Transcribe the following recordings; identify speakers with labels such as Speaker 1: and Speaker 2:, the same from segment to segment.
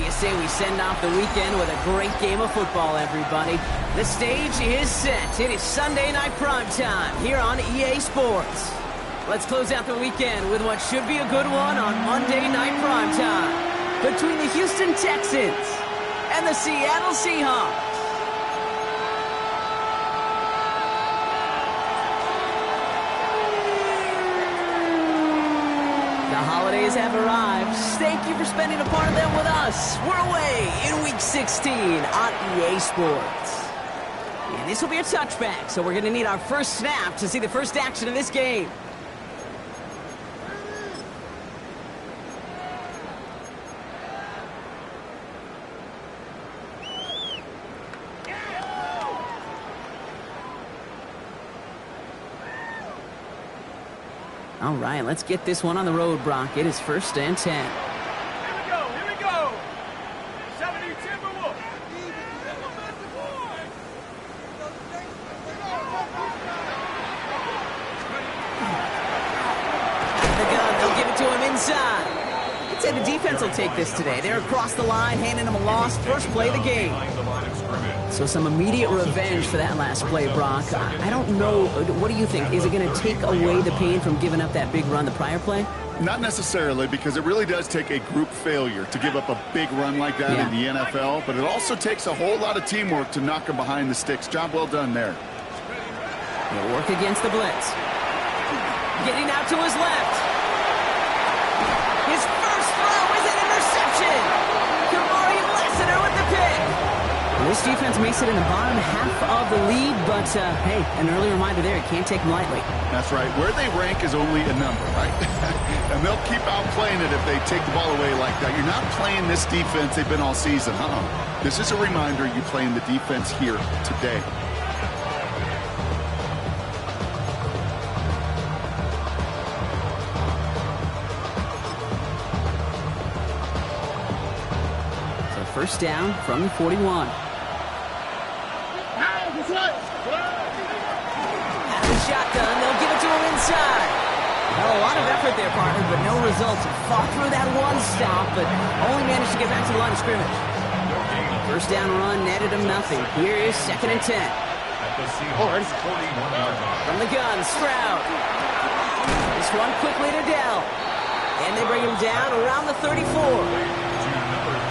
Speaker 1: you say we send off the weekend with a great game of football, everybody? The stage is set. It is Sunday night prime time here on EA Sports. Let's close out the weekend with what should be a good one on Monday night prime time between the Houston Texans and the Seattle Seahawks. The holidays have arrived. Thank you for spending a part of them with us. We're away in Week 16 on EA Sports. And this will be a touchback, so we're going to need our first snap to see the first action of this game. All right, let's get this one on the road, Brock. It is 1st and 10.
Speaker 2: Here we go. 70 Timberwolves.
Speaker 1: The gun, they'll give it to him inside. I'd say the defense will take this today. They're across the line, handing him a loss. First play of the game. So some immediate revenge for that last play, Brock. I don't know. What do you think? Is it going to take away the pain from giving up that big run the prior play?
Speaker 3: Not necessarily, because it really does take a group failure to give up a big run like that in the NFL, but it also takes a whole lot of teamwork to knock him behind the sticks. Job well done there.
Speaker 1: He'll work against the blitz. Getting out to his left. His first throw is an interception. Kamari Lassiter with the pick. This defense makes it in the bottom half of the league, but, hey, an early reminder there, it can't take them lightly.
Speaker 3: That's right. Where they rank is only a number, right? And they'll keep outplaying it if they take the ball away like that. You're not playing this defense they've been all season. This is a reminder you playing the defense here today.
Speaker 1: So first down from the 41. Shotgun, they'll give it to him inside. Well, a lot of effort there, partner, but no results. Fought through that one stop, but only managed to get back to the line of scrimmage. First down run, netted him nothing. Here is 2nd and 10. From the gun, Stroud. This one quickly to Dell. And they bring him down around the 34.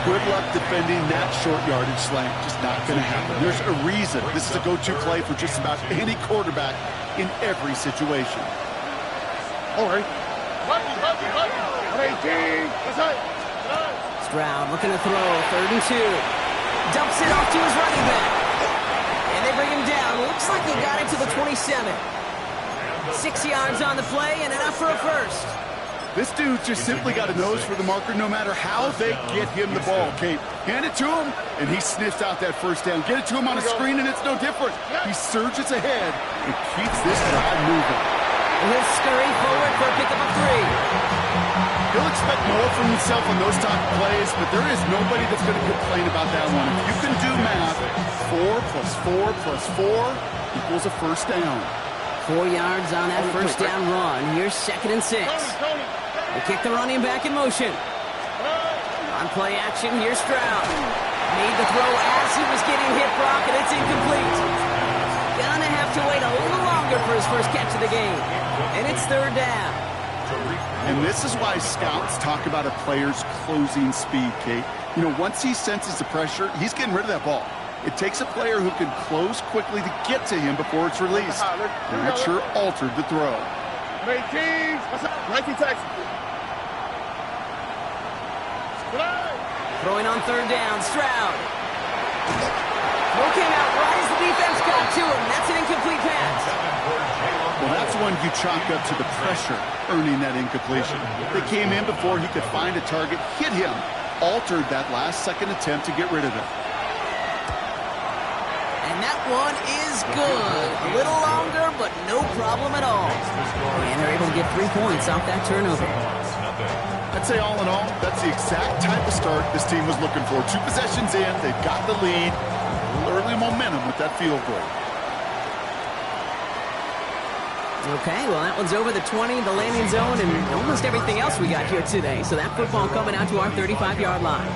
Speaker 3: Good luck defending that short yardage slant. Just not going to happen. There's a reason this is a go-to play for just about any quarterback in every situation.
Speaker 2: All right.
Speaker 1: Stroud looking to throw, 3rd and 2. Dumps it off to his running back. And they bring him down. Looks like he got into the 27. 6 yards on the play and enough for a first.
Speaker 3: This dude just simply got a nose for the marker no matter how they get him the ball, Kate. Hand it to him, and he sniffs out that first down. Get it to him on a screen, and it's no different. He surges ahead and keeps this drive moving.
Speaker 1: He'll scurry forward for a pickup of 3.
Speaker 3: He'll expect more from himself on those type of plays, but there is nobody that's going to complain about that one. If you can do math, 4 plus 4 plus 4 equals a first down.
Speaker 1: 4 yards on that first down run. Here's 2nd and 6. They kick the running back in motion. On play action, here's Stroud. Made the throw as he was getting hit, Brock, and it's incomplete. Gonna have to wait a little longer for his first catch of the game. And it's 3rd down.
Speaker 3: And this is why scouts talk about a player's closing speed, Kate. You know, once he senses the pressure, he's getting rid of that ball. It takes a player who can close quickly to get to him before it's released. And that sure altered the throw.
Speaker 2: 19 Texans.
Speaker 1: Throwing on 3rd down, Stroud. Throw came out right as the defense got to him. That's an incomplete pass.
Speaker 3: Well, that's one you chalk up to the pressure earning that incompletion. They came in before he could find a target, hit him, altered that last-second attempt to get rid of it.
Speaker 1: And that one is good. A little longer, but no problem at all. And they're able to get 3 points off that turnover.
Speaker 3: I'd say all in all, that's the exact type of start this team was looking for. 2 possessions in, they've got the lead. A little early momentum with that field goal.
Speaker 1: Okay, well, that one's over the 20, the landing zone, and almost everything else we got here today. So that football coming out to our 35-yard line.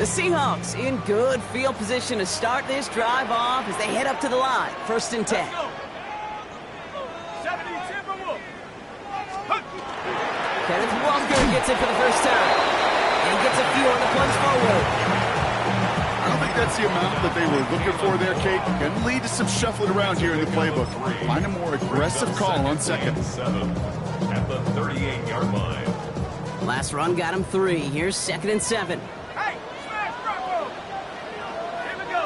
Speaker 1: The Seahawks in good field position to start this drive off as they head up to the line. 1st and 10.
Speaker 2: Let's go. 70 Timberwolves.
Speaker 1: Kenneth Walker gets it for the first time. And gets a few on the plunge forward.
Speaker 3: I don't think that's the amount that they were looking for there, Kate. Can lead to some shuffling around here in the playbook. Find a more aggressive call on second.
Speaker 4: At the 38-yard line.
Speaker 1: Last run got him 3. Here's 2nd and 7.
Speaker 2: Hey, smash Rocco. Here we go.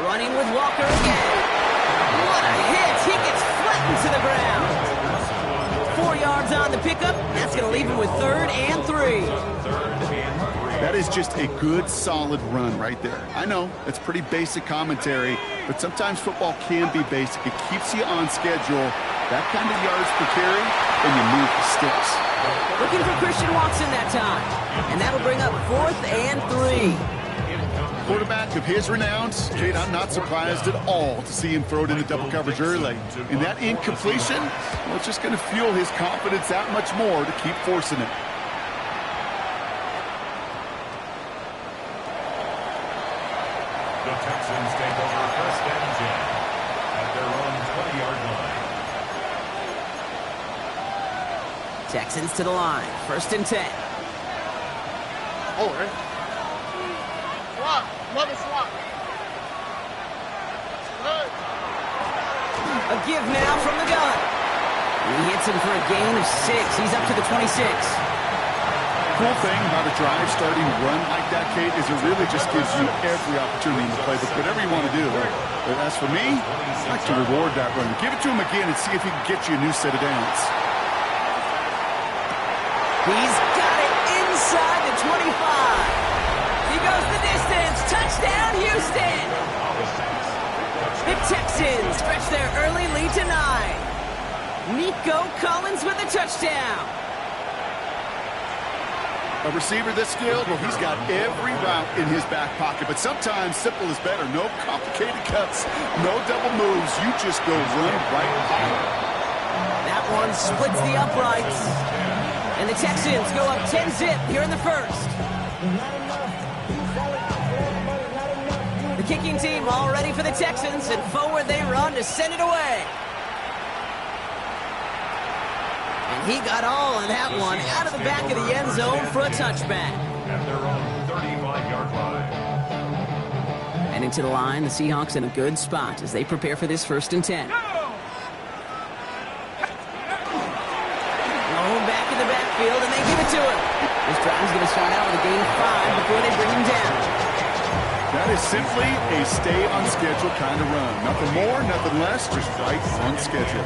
Speaker 1: Running with Walker again. What a hit. He gets flattened to the ground. 4 yards on the pickup. That's going to leave him with 3rd and 3.
Speaker 3: That is just a good, solid run right there. I know, it's pretty basic commentary, but sometimes football can be basic. It keeps you on schedule. That kind of yards per carry, and you move the sticks.
Speaker 1: Looking for Christian Watson that time. And that'll bring up 4th and 3.
Speaker 3: Quarterback of his renown, Kate, I'm not surprised at all to see him throw it in the double coverage early. And that incompletion, well, it's just going to fuel his confidence that much more to keep forcing it.
Speaker 4: The Texans take over 1st and 10 at their own 20-yard line.
Speaker 1: Texans to the line. 1st and 10.
Speaker 2: Oh, right. Swap. Mother swap. Good.
Speaker 1: A give now from the gun. He hits him for a gain of 6. He's up to the 26.
Speaker 3: Cool thing about a drive starting run like that, Kate, is it really just gives you every opportunity in the playbook, whatever you want to do. But as for me, I like to reward that run. Give it to him again and see if he can get you a new set of downs.
Speaker 1: He's got it inside the 25. He goes the distance. Touchdown, Houston. The Texans stretch their early lead to 9. Nico Collins with a touchdown.
Speaker 3: A receiver this skilled, well, he's got every route in his back pocket, but sometimes simple is better. No complicated cuts, no double moves. You just go run right home.
Speaker 1: That one splits the uprights. And the Texans go up 10-zip here in the 1st. The kicking team all ready for the Texans, and forward they run to send it away. And he got all of that one out of the back of the end zone for a touchback.
Speaker 4: At their own 35-yard line.
Speaker 1: And into the line, the Seahawks in a good spot as they prepare for this 1st and 10. Back in the backfield, and they give it to him. This drive's going to start out with a gain of 5 before they bring him down.
Speaker 3: That is simply a stay-on-schedule kind of run. Nothing more, nothing less, just right on schedule.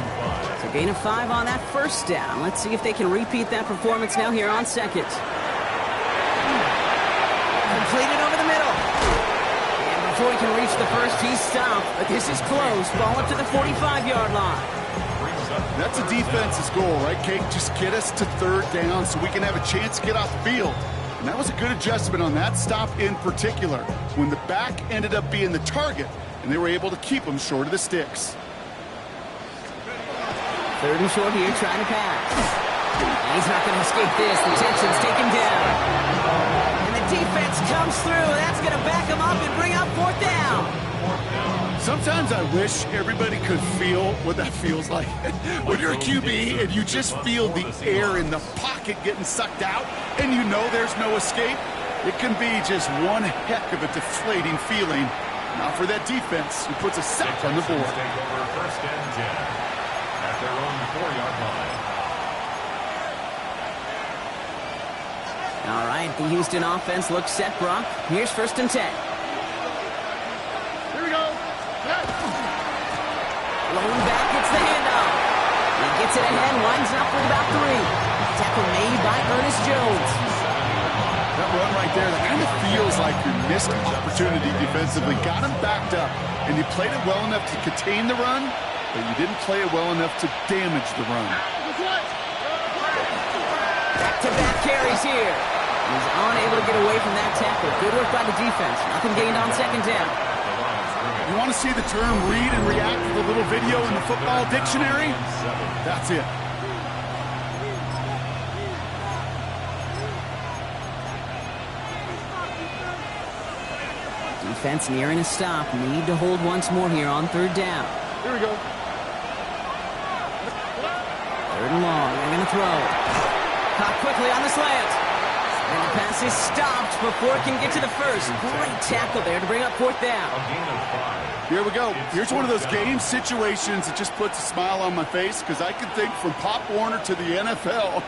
Speaker 1: So gain of 5 on that 1st down. Let's see if they can repeat that performance now here on 2nd. Completed over the middle. And before he can reach the 1st, he's stopped. But this is close. Ball up to the 45-yard line.
Speaker 3: That's a defense's goal, right, Kate? Just get us to 3rd down so we can have a chance to get off the field. And that was a good adjustment on that stop in particular, when the back ended up being the target, and they were able to keep him short of the sticks.
Speaker 1: 3rd and short here, trying to pass. And he's not going to escape this. The Texans take him down. And the defense comes through. That's going to back him up and bring up 4th down.
Speaker 3: Sometimes I wish everybody could feel what that feels like. When you're a QB and you just feel the air in the pocket getting sucked out and you know there's no escape, it can be just one heck of a deflating feeling. Not for that defense who puts a sack on the board.
Speaker 4: Take over 1st and 10 at their own 4-yard line.
Speaker 1: All right, the Houston offense looks set, Brock. Here's 1st and 10. Lone back gets the handoff. He gets it ahead, winds up with about 3. Tackle made by Ernest Jones.
Speaker 3: That run right there, that kind of feels like your missed opportunity defensively. Got him backed up, and you played it well enough to contain the run, but you didn't play it well enough to damage the run.
Speaker 1: Back-to-back carries here. He's unable to get away from that tackle. Good work by the defense. Nothing gained on 2nd down.
Speaker 3: You want to see the term read and react to the little video in the football dictionary? That's it.
Speaker 1: Defense nearing a stop. Need to hold once more here on third down.
Speaker 2: Here we go.
Speaker 1: Third and long. They're going to throw. Caught quickly on the slant. And the pass is stopped before it can get to the first. Great tackle there to bring up fourth down.
Speaker 4: A gain of 5.
Speaker 3: Here we go. Here's one of those game situations that just puts a smile on my face because I can think from Pop Warner to the NFL,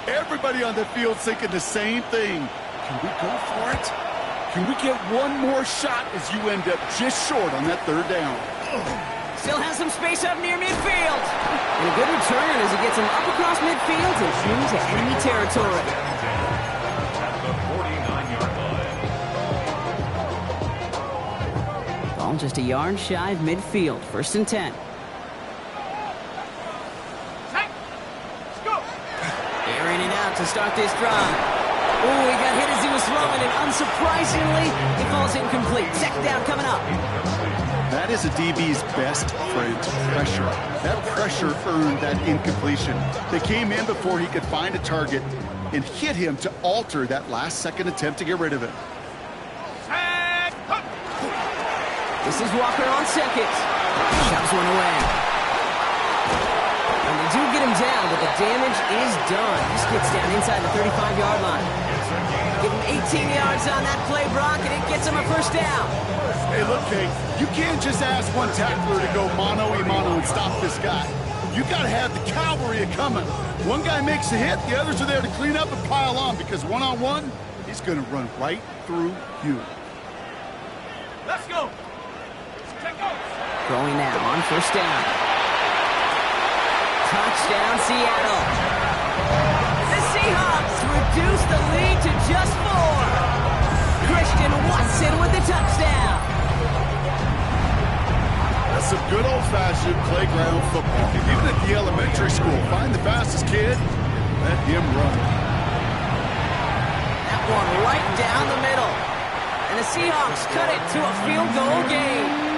Speaker 3: everybody on the field thinking the same thing. Can we go for it? Can we get one more shot as you end up just short on that third down?
Speaker 1: Still has some space up near midfield. And a good return as he gets him up across midfield and into enemy territory.
Speaker 4: At the 49-yard line.
Speaker 1: Ball just a yard shy of midfield. First and 10.
Speaker 2: Let's go.
Speaker 1: Airing it out to start this drive. Oh, he got hit as he was throwing, and unsurprisingly, it falls incomplete. Second down coming up.
Speaker 3: That is a DB's best friend, pressure. That pressure earned that incompletion. They came in before he could find a target and hit him to alter that last-second attempt to get rid of it.
Speaker 1: This is Walker on second. Shoves one away. And they do get him down, but the damage is done. He gets down inside the 35-yard line. Give him 18 yards on that play, Brock, and it gets him a first down.
Speaker 3: Hey, look, Kate, you can't just ask one tackler to go mano-a-mano and stop this guy. You got to have the cavalry coming. One guy makes a hit, the others are there to clean up and pile on because one-on-one, he's going to run right through you.
Speaker 2: Let's go. Take off.
Speaker 1: Throwing now on first down. Touchdown, Seattle. The Seahawks reduce the lead to just 4. Christian Watson with the touchdown.
Speaker 3: That's some good old-fashioned playground football. Even at the elementary school, find the fastest kid, let him run.
Speaker 1: That one right down the middle. And the Seahawks cut it to a field goal game.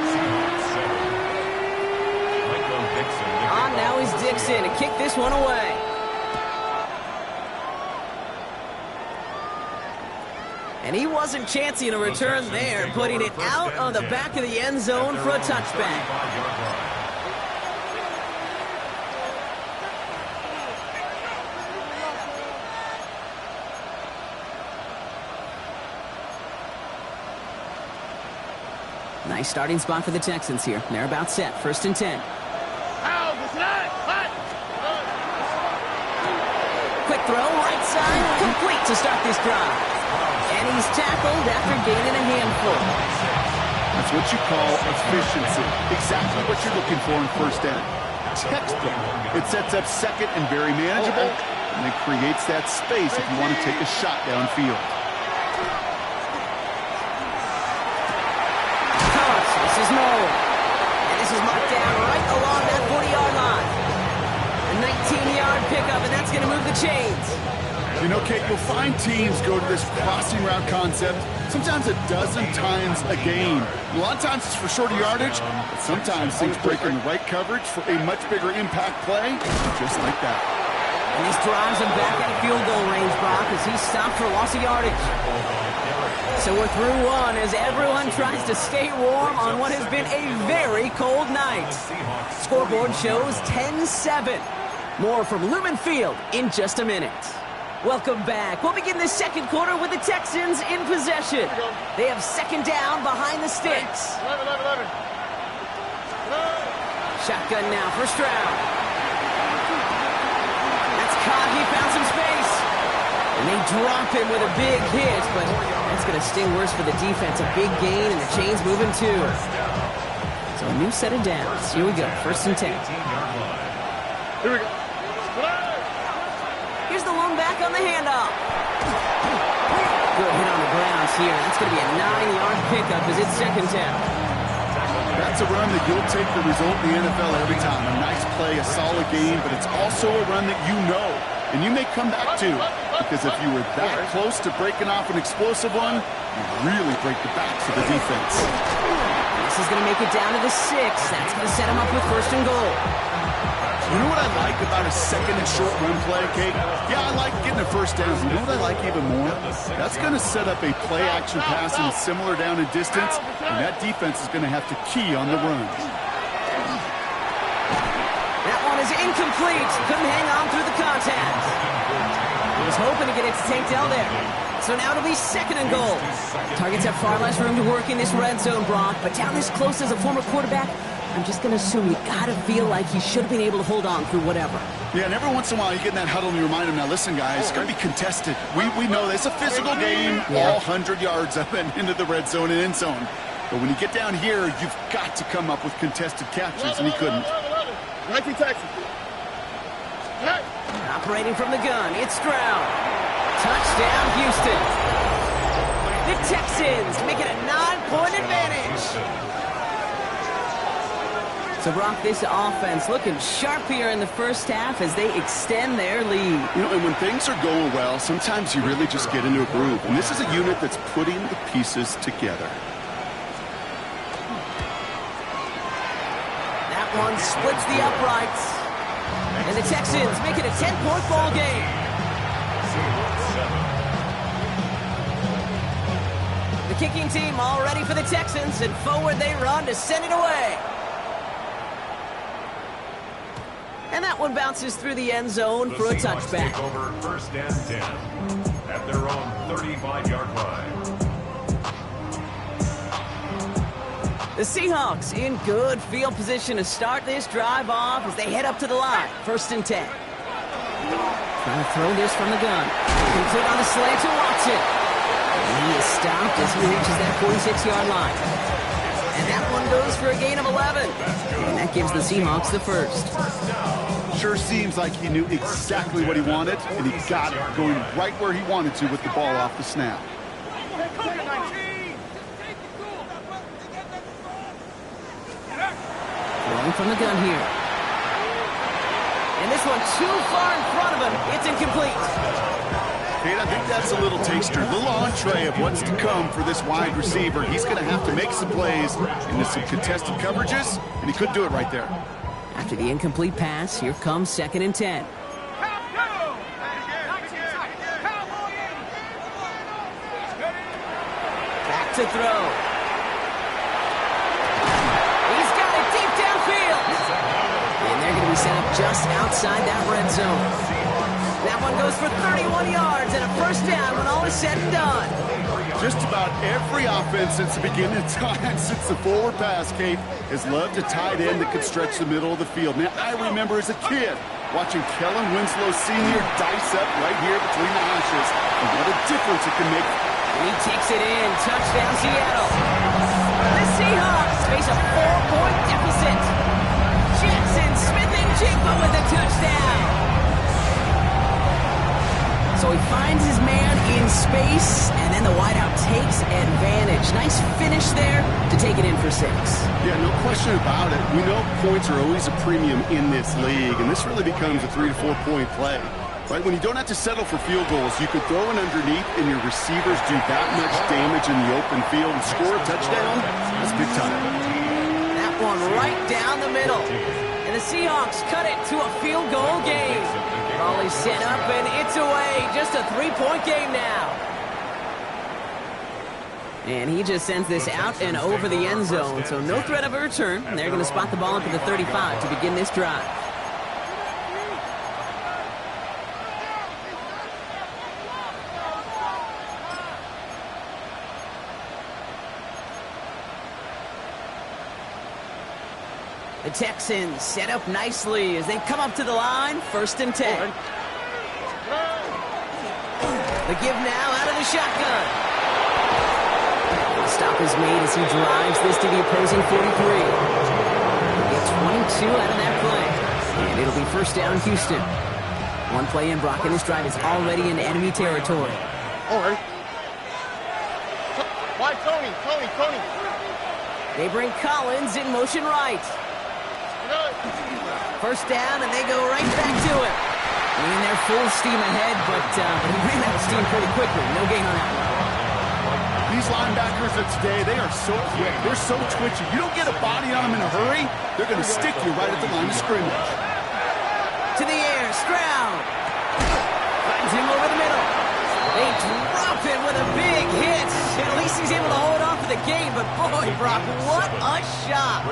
Speaker 1: Now is Dixon to kick this one away. And he wasn't chancing a return there, putting it out on the back of the end zone for a touchback. Nice starting spot for the Texans here. They're about set. First and 10. Quick throw, right side, complete to start this drive. And he's tackled after gaining a handful.
Speaker 3: That's what you call efficiency. Exactly what you're looking for in first down. Textbook. It sets up second and very manageable, and it creates that space if you want to take a shot downfield.
Speaker 1: This is Noel. And this is marked down right along that 40-yard line. A 19-yard pickup, and that's going to move the chains.
Speaker 3: You know, Kate, you'll find teams go to this crossing route concept sometimes a dozen times a game. A lot of times it's for shorter yardage, but sometimes things break in the right coverage for a much bigger impact play, just like that.
Speaker 1: And these drives him back at field goal range, Brock, as he stopped for loss of yardage. So we're through one as everyone tries to stay warm on what has been a very cold night. Scoreboard shows 10-7. More from Lumen Field in just a minute. Welcome back. We'll begin the second quarter with the Texans in possession. They have second down behind the sticks.
Speaker 2: 11.
Speaker 1: Shotgun now for Stroud. That's caught. He found some space. And they drop him with a big hit, but that's going to sting worse for the defense. A big gain, and the chain's moving too. So a new set of downs. Here we go. First and 10.
Speaker 2: Here we go.
Speaker 1: Here's the lone back on the handoff. Good hit on the ground here. That's going to be a 9-yard pickup as it's second down.
Speaker 3: That's a run that you'll take the result in the NFL every time. A nice play, a solid game, but it's also a run that you know. And you may come back to, because if you were that close to breaking off an explosive one, you really break the backs of the defense.
Speaker 1: This is going to make it down to the 6. That's going to set him up with first and goal.
Speaker 3: You know what I like about a second and short run play, Kate? Yeah, I like getting a first down. You know what I like even more? That's going to set up a play-action pass in similar down and distance, and that defense is going to have to key on the run.
Speaker 1: That one is incomplete. Couldn't hang on through the contact. He was hoping to get it to Tank Dell there. So now it'll be second and goal. Targets have far less room to work in this red zone, Brock, but down this close as a former quarterback, I'm just going to assume you got to feel like he should have been able to hold on through whatever.
Speaker 3: Yeah, and every once in a while you get in that huddle and you remind him, now listen, guys, it's going to be contested. We know this. It's a physical game, all 100 yards up and into the red zone and end zone. But when you get down here, you've got to come up with contested captures, and he couldn't.
Speaker 2: 19 Texas.
Speaker 1: Operating from the gun, it's Stroud. Touchdown, Houston. The Texans make it a 9-point advantage. So, Brock, this offense looking sharp here in the first half as they extend their lead.
Speaker 3: You know, and when things are going well, sometimes you really just get into a groove. And this is a unit that's putting the pieces together.
Speaker 1: That one splits the uprights. And the Texans make it a 10-point ball game. The kicking team all ready for the Texans, and forward they run to send it away. And that one bounces through the end zone for a touchback.
Speaker 4: Take over first and 10 at their own 35-yard line.
Speaker 1: The Seahawks in good field position to start this drive off as they head up to the line. First and 10. Trying to throw this from the gun. Complete on the slant to Watson. And he is stopped as he reaches that 46-yard line. And that one goes for a gain of 11. And that gives the Seahawks the first.
Speaker 3: Sure seems like he knew exactly what he wanted, and he got it going right where he wanted to with the ball off the snap.
Speaker 1: Throwing from the gun here. And this one too far in front of him. It's incomplete.
Speaker 3: Kate, I think that's a little taster, a little entree of what's to come for this wide receiver. He's going to have to make some plays into some contested coverages, and he couldn't do it right there.
Speaker 1: After the incomplete pass, here comes second and 10. Back to throw. He's got it deep downfield. And they're going to be set up just outside that red zone. That one goes for 31 yards and a first down when all is said and done.
Speaker 3: Just about every offense since the beginning of time, since the forward pass, Kate, has loved a tight end that could stretch the middle of the field. Man, I remember as a kid watching Kellen Winslow Sr. dice up right here between the hashes. And what a difference it can make.
Speaker 1: And he takes it in. Touchdown, Seattle. The Seahawks face a 4-point deficit. Jackson Smith-Njigba with a touchdown. So he finds his man in space, and then the wideout takes advantage. Nice finish there to take it in for 6.
Speaker 3: Yeah, no question about it. We know points are always a premium in this league, and this really becomes a 3 to 4 point play. Right? When you don't have to settle for field goals, you could throw it underneath, and your receivers do that much damage in the open field and score a touchdown. That's big time.
Speaker 1: That one right down the middle. And the Seahawks cut it to a field goal game. Raleigh set up, and it's away. Just a 3-point game now. And he just sends this out and over the end zone, so no threat of a return. And they're going to spot the ball up at the 35 to begin this drive. The Texans set up nicely as they come up to the line. First and 10. The give now out of the shotgun. The stop is made as he drives this to the opposing 43. He'll get 22 out of that play. And it'll be first down, Houston. One play in, Brock, and this drive is already in enemy territory.
Speaker 2: All right. Why Tony?
Speaker 1: They bring Collins in motion right. First down, and they go right back to it. And they're full steam ahead, but he ran out of steam pretty quickly. No gain on that one.
Speaker 3: These linebackers of today, they are so quick. They're so twitchy. You don't get a body on them in a hurry, they're going to stick you right at the line of scrimmage.
Speaker 1: Stroud. Finds him over the middle. They drop it with a big hit. And at least he's able to hold on for the game. But boy, Brock, what a shot.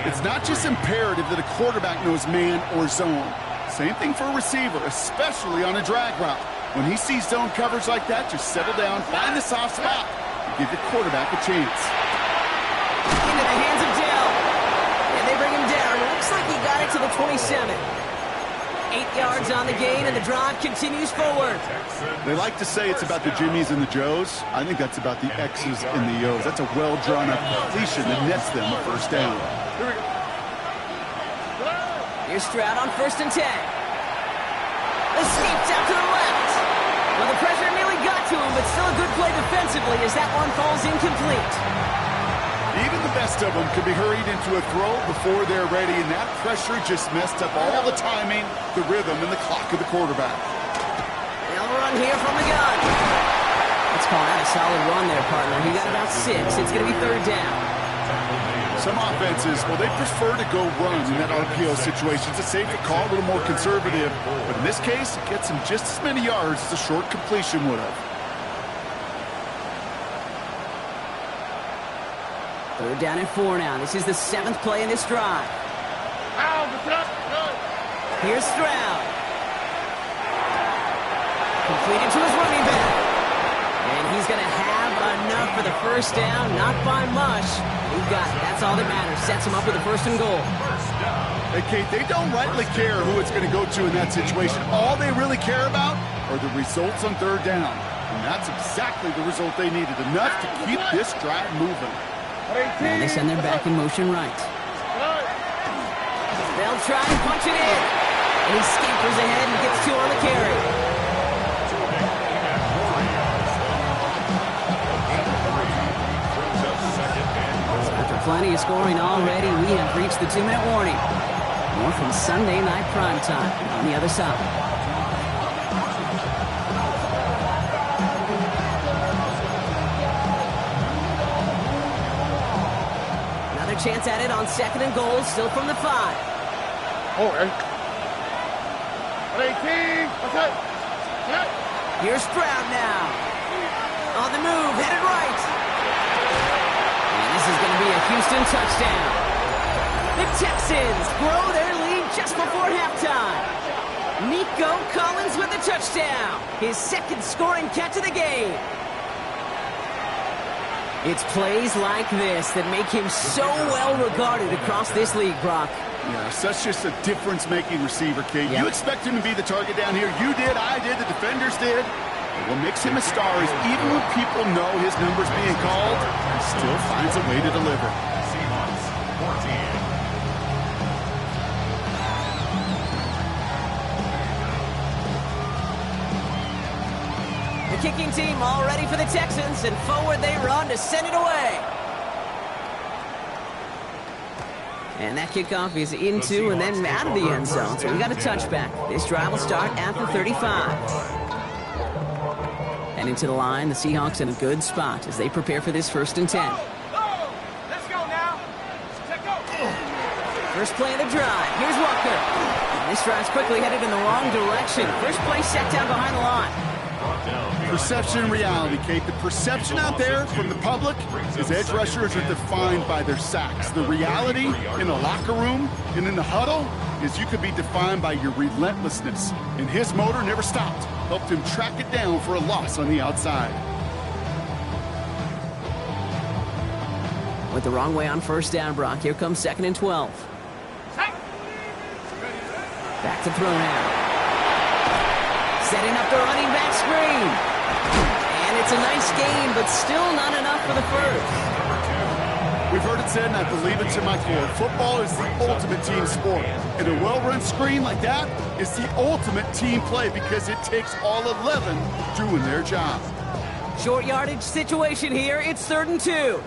Speaker 3: It's not just imperative that a quarterback knows man or zone. Same thing for a receiver, especially on a drag route. When he sees zone coverage like that, just settle down, find the soft spot, and give your quarterback a chance.
Speaker 1: Into the hands of Dell. And they bring him down. It looks like he got it to the 27. 8 yards on the gain, and the drive continues forward.
Speaker 3: They like to say it's about the Jimmies and the Joes. I think that's about the X's and the O's. That's a well-drawn-up completion that nets them a first down.
Speaker 1: Here's Stroud on 1st and 10. Escapes out to the left. Well, the pressure nearly got to him, but still a good play defensively as that one falls incomplete.
Speaker 3: Even the best of them could be hurried into a throw before they're ready, and that pressure just messed up all the timing, the rhythm, and the clock of the quarterback.
Speaker 1: They'll run here from the gun. Let's call that a solid run there, partner. He got about 6. It's going to be 3rd down.
Speaker 3: Some offenses, well, they prefer to go run in that RPO situation. It's a safer call, a little more conservative. But in this case, it gets him just as many yards as a short completion would have.
Speaker 1: 3rd down and 4 now. This is the 7th play in this drive. Here's Stroud. Completed to his running back. And he's going to have enough for the first down. Not by much. He got it. That's all that matters. Sets him up with a 1st and goal.
Speaker 3: Hey, Kate, they don't rightly care who it's going to go to in that situation. All they really care about are the results on 3rd down. And that's exactly the result they needed. Enough to keep this drive moving.
Speaker 1: And they send their back in motion right. They'll try and punch it in. And he scampers ahead and gets 2 on the carry. After plenty of scoring already, we have reached the 2-minute warning. More from Sunday Night Primetime on the other side. Chance at it on 2nd and goal, still from the 5. Here's Stroud now. On the move, headed right. And this is going to be a Houston touchdown. The Texans grow their lead just before halftime. Nico Collins with the touchdown. His 2nd scoring catch of the game. It's plays like this that make him so well regarded across this league, Brock.
Speaker 3: Yeah, such just a difference-making receiver, Kate.
Speaker 1: Yep.
Speaker 3: You expect him to be the target down here. You did, I did, the defenders did. But what makes him a star is even when people know his number's being called, he still finds a way to deliver.
Speaker 4: Seahawks 14.
Speaker 1: Kicking team all ready for the Texans, and forward they run to send it away. And that kickoff is into and then out of the end zone, so we got a touchback. This drive will start at the 35. And into the line, the Seahawks in a good spot as they prepare for this 1st and 10.
Speaker 2: Let's go now. Let's go.
Speaker 1: First play of the drive. Here's Walker. And this drive's quickly headed in the wrong direction. First play set down behind the line.
Speaker 3: Perception and reality, Kate. The perception out there from the public is edge rushers are defined by their sacks. The reality in the locker room and in the huddle is you could be defined by your relentlessness. And his motor never stopped. Helped him track it down for a loss on the outside.
Speaker 1: Went the wrong way on 1st down, Brock. Here comes 2nd and 12. Back to throw now. Setting up the running back screen. And it's a nice game, but still not enough for the 1st.
Speaker 3: We've heard it said, and I believe it to my core. Football is the ultimate team sport. And a well-run screen like that is the ultimate team play because it takes all 11 doing their job.
Speaker 1: Short yardage situation here. It's 3rd and 2.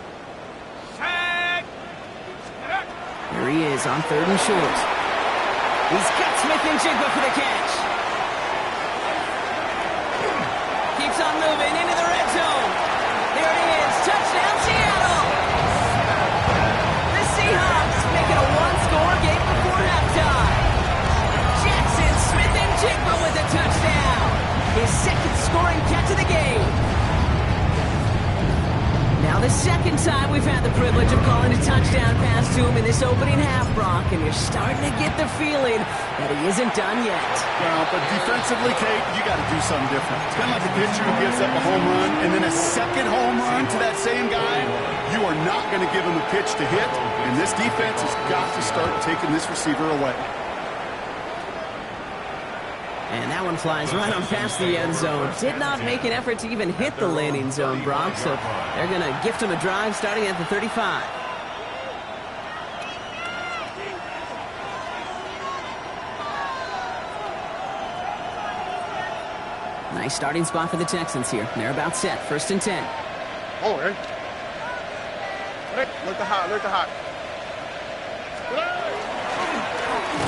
Speaker 1: Here he is on 3rd and short. He's got Smith and Jigba for the catch. Keeps on moving into the red zone. There it is. Touchdown, Seattle. The Seahawks make it a 1-score game before halftime. Jackson scoring catch of the game. Now the second time we've had the privilege of calling a touchdown pass to him in this opening half, Brock, and you're starting to get the feeling that he isn't done yet.
Speaker 3: Well, but defensively, Kate, you got to do something different. It's kind of like a pitcher who gives up a home run and then a second home run to that same guy. You are not going to give him a pitch to hit, and this defense has got to start taking this receiver away.
Speaker 1: And that one flies right on past the end zone. Did not make an effort to even hit the landing zone, Brock, so they're going to gift him a drive starting at the 35. Nice starting spot for the Texans here. They're about set. 1st and 10.
Speaker 2: Oh, hey. Look the hot, look the hot.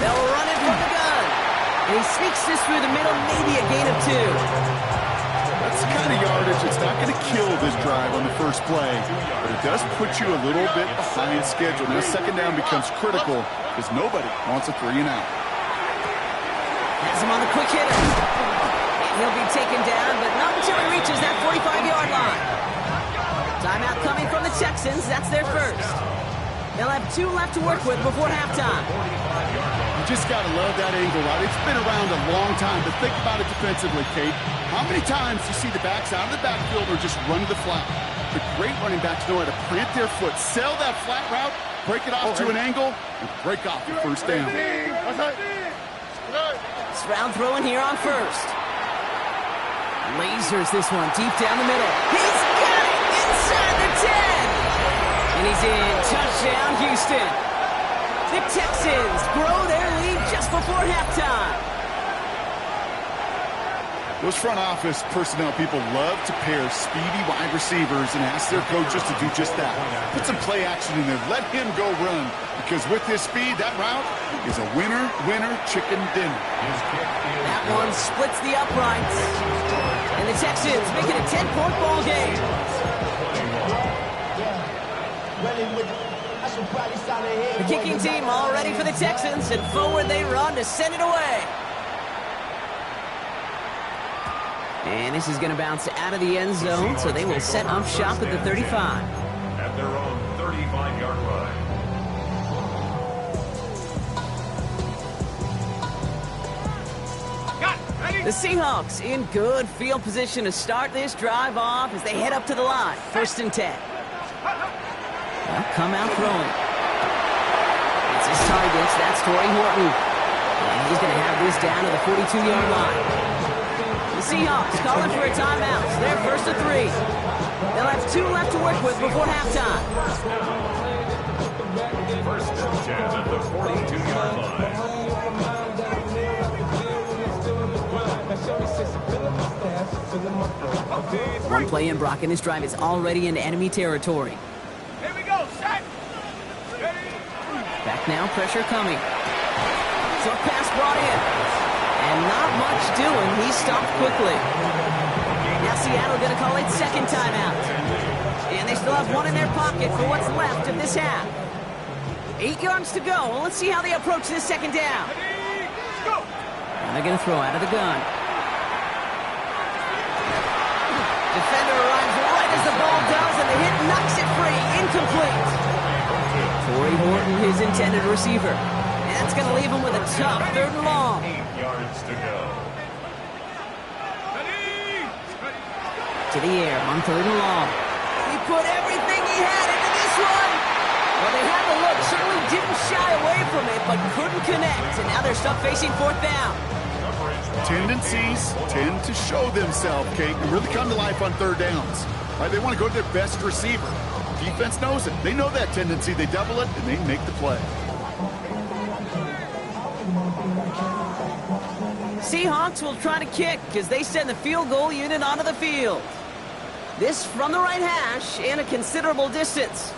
Speaker 1: They'll run it from the gun. And he sneaks this through the middle, maybe a gain of 2.
Speaker 3: That's the kind of yardage that's not going to kill this drive on the first play, but it does put you a little bit behind schedule. Now, second down becomes critical because nobody wants a 3 and out.
Speaker 1: Has him on the quick hitter. And he'll be taken down, but not until he reaches that 45-yard line. Timeout coming from the Texans. That's their first. They'll have 2 left to work with before halftime.
Speaker 3: You just got to love that angle route. It's been around a long time, but think about it defensively, Kate. How many times do you see the backs out of the backfield or just run to the flat? The great running backs know how to plant their foot, sell that flat route, break it off to an angle, and break off the first down.
Speaker 1: Stroud throwing here on first. Lasers this one deep down the middle. He's got it inside the 10. And he's in. Touchdown, Houston. The Texans grow their lead just before halftime.
Speaker 3: Those front office personnel people love to pair speedy wide receivers and ask their coaches to do just that. Put some play action in there. Let him go run. Because with his speed, that route is a winner, chicken dinner.
Speaker 1: That one splits the uprights. And the Texans make it a 10-point ball game. The kicking team all ready for the Texans, and forward they run to send it away. And this is going to bounce out of the end zone, so they will set up shop at the 35.
Speaker 4: At their own 35-yard line.
Speaker 1: The Seahawks in good field position to start this drive off as they head up to the line. 1st and 10. They'll come out throwing. It's his targets. That's Torrey Horton. And he's going to have this down to the 42-yard line. The Seahawks calling for a timeout. So they're 1st and 3. They'll have 2 left to work with before halftime.
Speaker 4: 1st and 10 at the 42-yard line.
Speaker 1: One play in, Brock, and this drive is already in enemy territory.
Speaker 2: Here we go, set.
Speaker 1: Back now, pressure coming. Short pass brought in. And not much doing. He stopped quickly. Now Seattle going to call it second timeout. And they still have 1 in their pocket for what's left of this half. 8 yards to go. Well, let's see how they approach this second down. And they're going to throw out of the gun. Defender arrives right as the ball does, and the hit knocks it free. Incomplete. Torrey Horton, his intended receiver. And that's going to leave him with a tough 3rd and long.
Speaker 4: 8 yards to go.
Speaker 1: To the air on 3rd and long. He put everything he had into this one. Well, they had the look, certainly didn't shy away from it, but couldn't connect. And now they're stuck facing 4th down.
Speaker 3: Tendencies tend to show themselves, Kate, and really come to life on 3rd downs. Right? They want to go to their best receiver. Defense knows it. They know that tendency. They double it, and they make the play.
Speaker 1: Seahawks will try to kick as they send the field goal unit onto the field. This from the right hash and a considerable distance.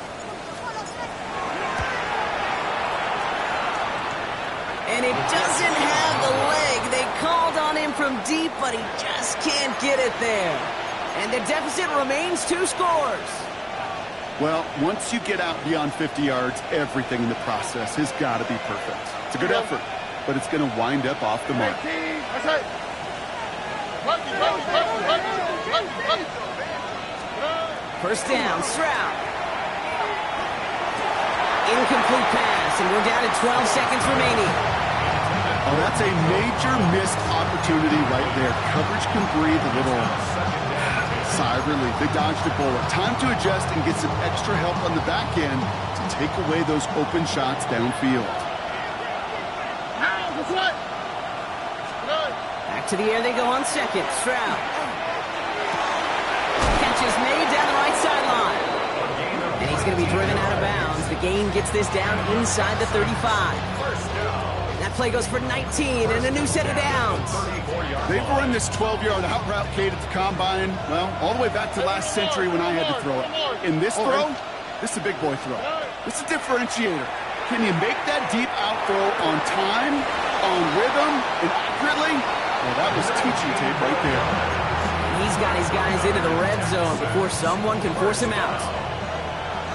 Speaker 1: And it doesn't have the leg. They called on him from deep, but he just can't get it there. And the deficit remains 2 scores.
Speaker 3: Well, once you get out beyond 50 yards, everything in the process has got to be perfect. It's a good effort, but it's going to wind up off the mark.
Speaker 1: First down, Stroud. Incomplete pass, and we're down to 12 seconds remaining.
Speaker 3: Oh, that's a major missed opportunity right there. Coverage can breathe a little sigh of relief. They dodged a bullet. Time to adjust and get some extra help on the back end to take away those open shots downfield.
Speaker 1: Back to the air they go on second. Stroud. Catch is made down the right sideline. And he's going to be driven out of bounds. The gain gets this down inside the 35. That play goes for 19 and a new set of downs.
Speaker 3: They've run this 12-yard out route, Kate, at the combine, well, all the way back to last century when I had to throw it. In this throw, this is a big boy throw. This is a differentiator. Can you make that deep out throw on time, on rhythm, and accurately? Well, that was teaching tape right there.
Speaker 1: He's got his guys into the red zone before someone can force him out.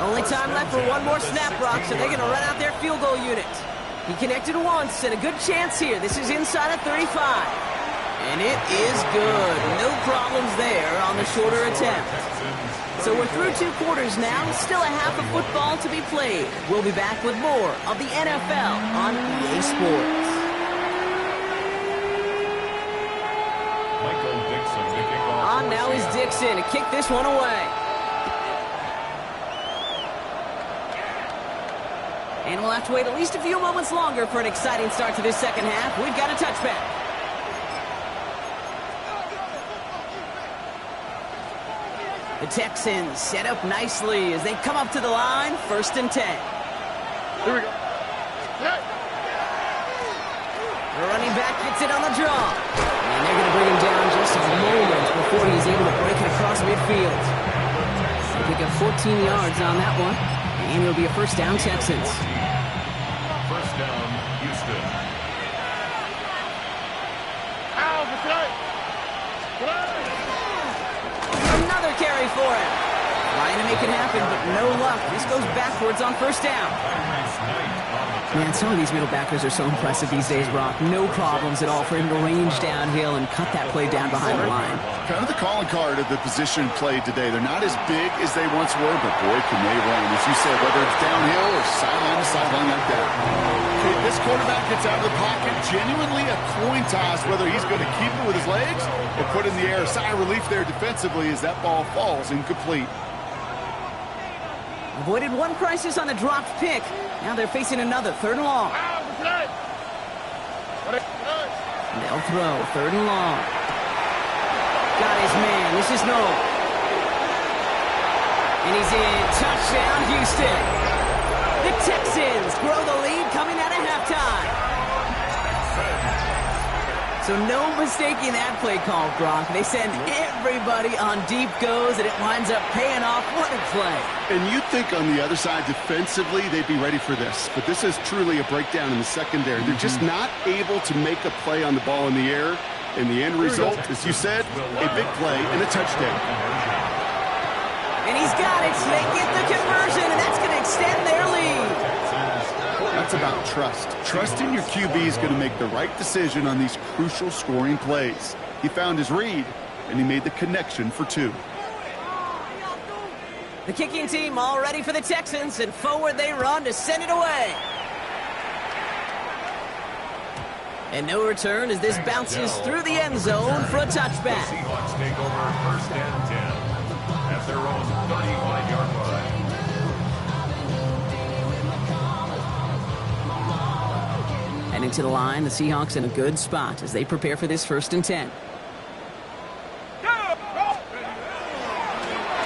Speaker 1: Only time left for one more snap, Brock, so they're going to run out their field goal unit. He connected once, and a good chance here. This is inside of 35. And it is good. No problems there on the shorter attempt. So we're through 2 quarters now. Still a half of football to be played. We'll be back with more of the NFL on EA Sports.
Speaker 4: Michael Dixon to kick off.
Speaker 1: On now is Dixon to kick this one away. And we'll have to wait at least a few moments longer for an exciting start to this second half. We've got a touchback. The Texans set up nicely as they come up to the line. 1st and 10.
Speaker 3: Here we go.
Speaker 1: The running back gets it on the draw. And they're going to bring him down just a moment before he's able to break it across midfield. They pick up 14 yards on that one. And it'll be a first down, Texans.
Speaker 4: First down, Houston.
Speaker 1: Another carry for him. Trying to make it happen, but no luck. This goes backwards on first down. Man, some of these middle backers are so impressive these days, Brock. No problems at all for him to range downhill and cut that play down behind the line.
Speaker 3: Kind of the calling card of the position played today. They're not as big as they once were, but boy, can they run. As you said, whether it's downhill or sideline to sideline like that. Okay, this quarterback gets out of the pocket. Genuinely a coin toss whether he's going to keep it with his legs or put it in the air. Sigh of relief there defensively as that ball falls incomplete.
Speaker 1: Avoided one crisis on a dropped pick. Now they're facing another 3rd and long. They'll throw 3rd and long. Got his man. This is Noel. And he's in. Touchdown, Houston. The Texans grow the lead coming out of halftime. So no mistaking that play call, Brock. They send everybody on deep goes, and it winds up paying off. What a play.
Speaker 3: And you'd think on the other side, defensively, they'd be ready for this. But this is truly a breakdown in the secondary. They're just not able to make a play on the ball in the air. And the end result, as you said, a big play and a touchdown.
Speaker 1: And he's got it. So they get the conversion, and that's going to extend their lead.
Speaker 3: That's about trust. Trusting your QB is going to make the right decision on these crucial scoring plays. He found his read, and he made the connection for 2.
Speaker 1: The kicking team all ready for the Texans, and forward they run to send it away. And no return as this bounces through the end zone for a touchback.
Speaker 4: The Seahawks take over 1st and 10 at their own 35-yard line.
Speaker 1: Heading to the line, the Seahawks in a good spot as they prepare for this 1st and 10.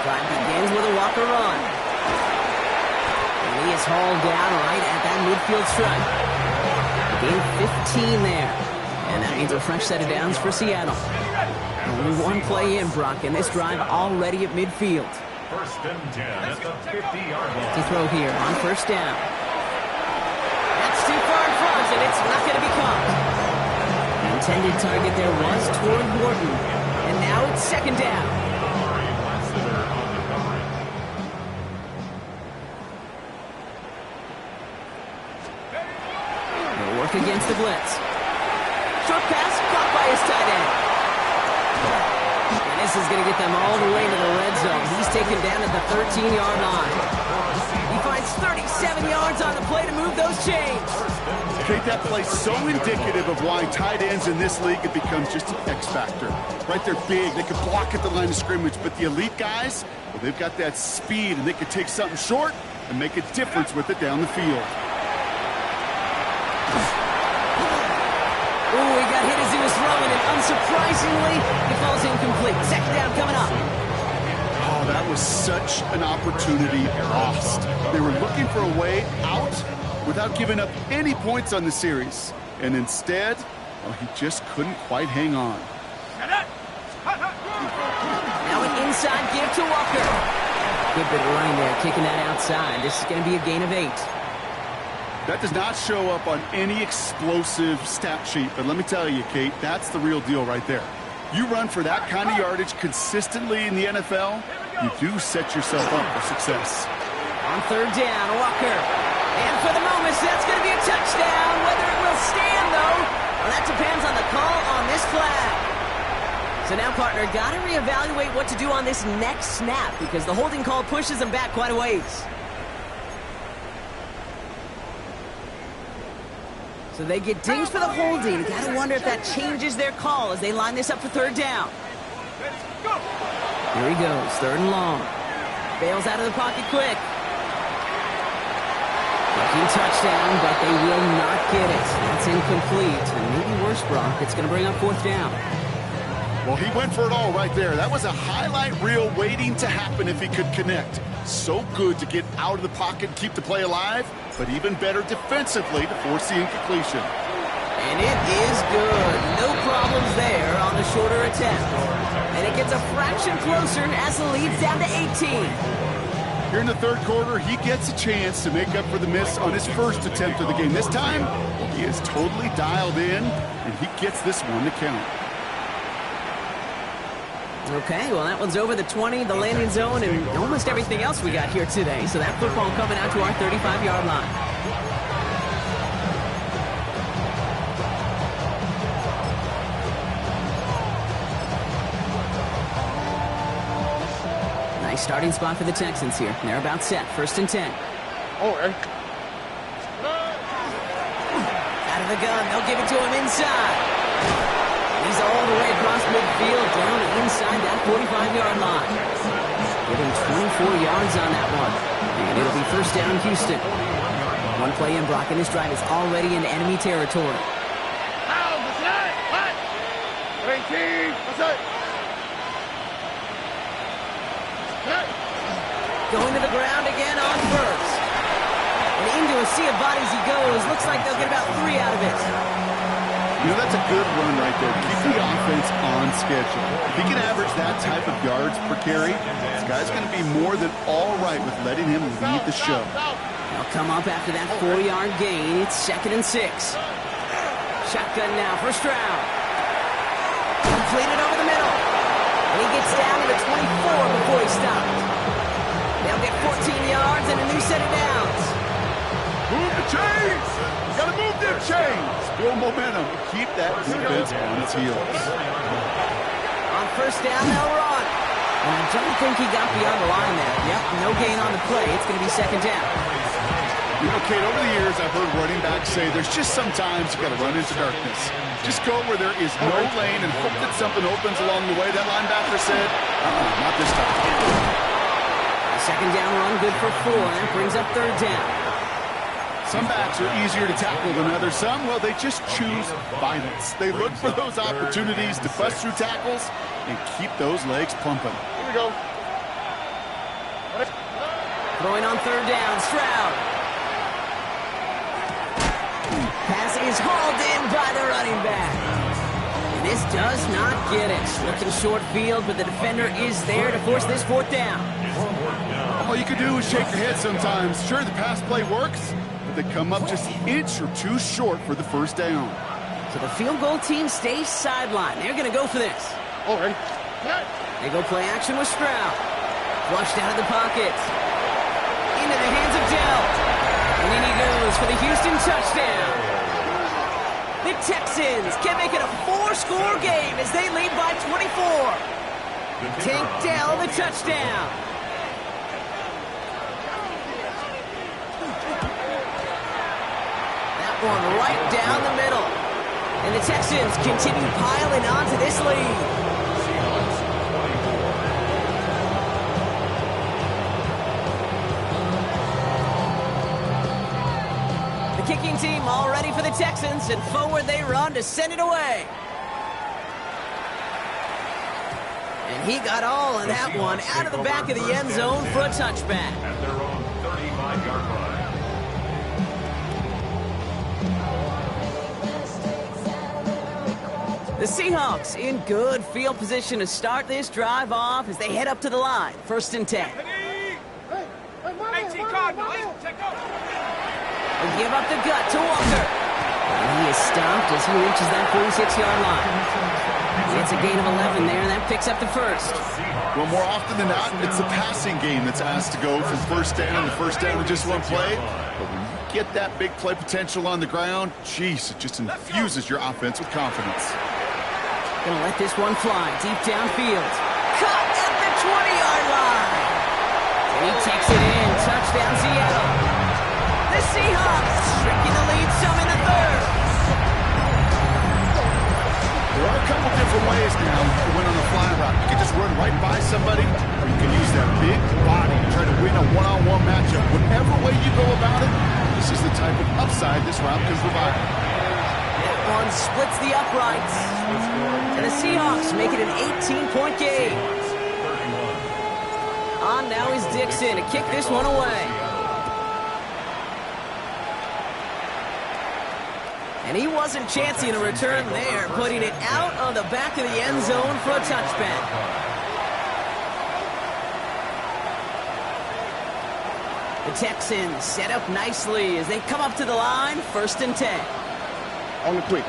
Speaker 1: Drive begins with a Walker run. And he is hauled down right at that midfield stripe. Gain 15 there. And that means a fresh set of downs for Seattle. Only one play in, Brock, and this drive already at midfield.
Speaker 4: 1st and 10 at the 50-yard line.
Speaker 1: To throw here on 1st down. That's too far in front, and it's not going to be caught. The intended target there was toward Wharton. And now it's 2nd down. They'll work against the blitz. Short pass caught by his tight end. This is going to get them all the way to the red zone. He's taken down at the 13-yard line. He finds 37 yards on the play to move those chains.
Speaker 3: Okay, that play's so indicative of why tight ends in this league have become just an X factor. Right, they're big, they can block at the line of scrimmage, but the elite guys, well, they've got that speed, and they can take something short and make a difference with it down the field.
Speaker 1: Ooh, he got hit as he was throwing, and unsurprisingly, it falls incomplete. Second down coming up.
Speaker 3: Oh, that was such an opportunity lost. They were looking for a way out without giving up any points on the series. And instead, well, he just couldn't quite hang on.
Speaker 1: Now an inside give to Walker. Good bit of running there, kicking that outside. This is going to be a gain of 8.
Speaker 3: That does not show up on any explosive stat sheet, but let me tell you, Kate, that's the real deal right there. You run for that kind of yardage consistently in the NFL, you do set yourself up for success.
Speaker 1: On third down, Walker. And for the moment, that's going to be a touchdown. Whether it will stand, though, well, that depends on the call on this flag. So now, partner, got to reevaluate what to do on this next snap because the holding call pushes them back quite a ways. So they get dinged for the holding. You got to wonder if that changes their call as they line this up for third down. Here he goes, third and long. Bails out of the pocket quick. Looking touchdown, but they will not get it. That's incomplete. And maybe worse, Brock, it's going to bring up fourth down.
Speaker 3: Well, he went for it all right there. That was a highlight reel waiting to happen if he could connect. So good to get out of the pocket, keep the play alive, but even better defensively to force the incompletion.
Speaker 1: And it is good. No problems there on the shorter attempt. And it gets a fraction closer as the lead's down to 18.
Speaker 3: Here in the third quarter, he gets a chance to make up for the miss on his first attempt of the game. This time, he is totally dialed in, and he gets this one to count.
Speaker 1: Okay, well, that one's over the 20, the landing zone, and almost everything else we got here today. So that football coming out to our 35-yard line. Nice starting spot for the Texans here. They're about set. First and 10.
Speaker 2: All right.
Speaker 1: Out of the gun. They'll give it to him inside. He's all the way across midfield, down inside that 45-yard line. Give him 24 yards on that one. And it'll be first down, Houston. One play in, Brock, and this drive is already in enemy territory. Going to the ground again on first. And into a sea of bodies he goes. Looks like they'll get about 3 out of it.
Speaker 3: You know, that's a good run right there. Keep the offense on schedule. If he can average that type of yards per carry, this guy's going to be more than all right with letting him lead the show.
Speaker 1: They'll come up after that 4-yard gain. It's second and 6. Shotgun now for Stroud. Completed over the middle. And he gets down to the 24 before he stopped. They'll get 14 yards and a new set of downs.
Speaker 3: Move the chains! You gotta move them chains! Build momentum. Keep that defense on its heels.
Speaker 1: On first down, they'll run. And I don't think he got beyond the line there. Yep, no gain on the play. It's going to be second down.
Speaker 3: You know, Kate, over the years, I've heard running backs say there's just sometimes you gotta run into darkness. Just go where there is no lane and hope that something opens along the way. That linebacker said, not this time.
Speaker 1: Second down run, good for 4. And that brings up third down.
Speaker 3: Some backs are easier to tackle than others. Some, well, they just choose violence. They look for those opportunities to bust through tackles and keep those legs pumping.
Speaker 2: Here we go.
Speaker 1: Throwing on third down, Stroud. Pass is hauled in by the running back. And this does not get it. Looking short field, but the defender is there to force this fourth down.
Speaker 3: All you can do is shake your head sometimes. Sure, the pass play works, but they come up just an inch or two short for the first down.
Speaker 1: So the field goal team stays sidelined. They're going to go for this.
Speaker 2: All right.
Speaker 1: They go play action with Stroud. Flushed out of the pocket. Into the hands of Dell. And in he goes for the Houston touchdown. The Texans can make it a 4-score game as they lead by 24. Tank Dell, the touchdown. That one right down the middle. And the Texans continue piling on to this lead. The kicking team all ready for the Texans, and forward they run to send it away. And he got all of that one out of the back of the end zone for a touchback.
Speaker 4: At their own 35-yard line.
Speaker 1: The Seahawks in good field position to start this drive off as they head up to the line. 1st and 10.
Speaker 2: 18 Cardinals, check out.
Speaker 1: They give up the gut to Walker. And he is stopped as he reaches that 46-yard line. It's a gain of 11 there, and that picks up the first.
Speaker 3: Well, more often than not, it's the passing game that's asked to go from first down to first down with just one play. But when you get that big play potential on the ground, geez, it just infuses your offense with confidence.
Speaker 1: Gonna let this one fly deep downfield. Caught at the 20-yard line. And he takes it in. Touchdown, Seattle. The Seahawks shrinking the lead some in the third.
Speaker 3: There are a couple different ways now to win on the fly route. You can just run right by somebody, or you can use that big body to try to win a one-on-one matchup. Whatever way you go about it, this is the type of upside this route can provide.
Speaker 1: That one splits the uprights. And the Seahawks make it an 18-point game. On now is Dixon to kick this one away. And he wasn't chancing a return there, putting it out on the back of the end zone for a touchback. The Texans set up nicely as they come up to the line, 1st and 10.
Speaker 3: On the quick.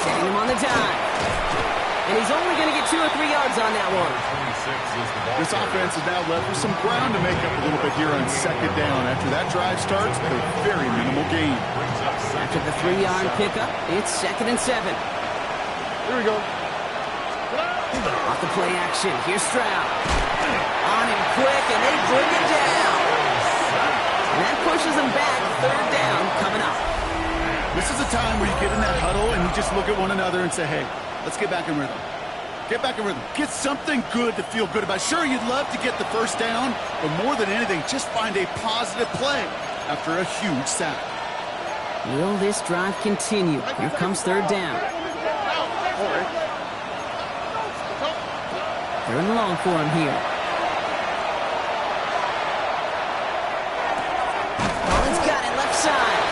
Speaker 1: Setting him on the dime. And he's only going to get 2 or 3 yards on that one.
Speaker 3: This offense is now left with some ground to make up a little bit here on 2nd down. After that drive starts, with a very minimal gain.
Speaker 1: After the 3-yard pickup, it's 2nd and 7.
Speaker 3: Here we go.
Speaker 1: Off the play action, here's Stroud. On him quick, and they bring it down. And that pushes them back, 3rd down coming up.
Speaker 3: This is a time where you get in that huddle and you just look at one another and say, hey, let's get back in rhythm. Get back in rhythm. Get something good to feel good about. Sure, you'd love to get the first down, but more than anything, just find a positive play after a huge sack.
Speaker 1: Will this drive continue? Here comes 3rd down. 3rd and long for him here. Oh, he's got it left side.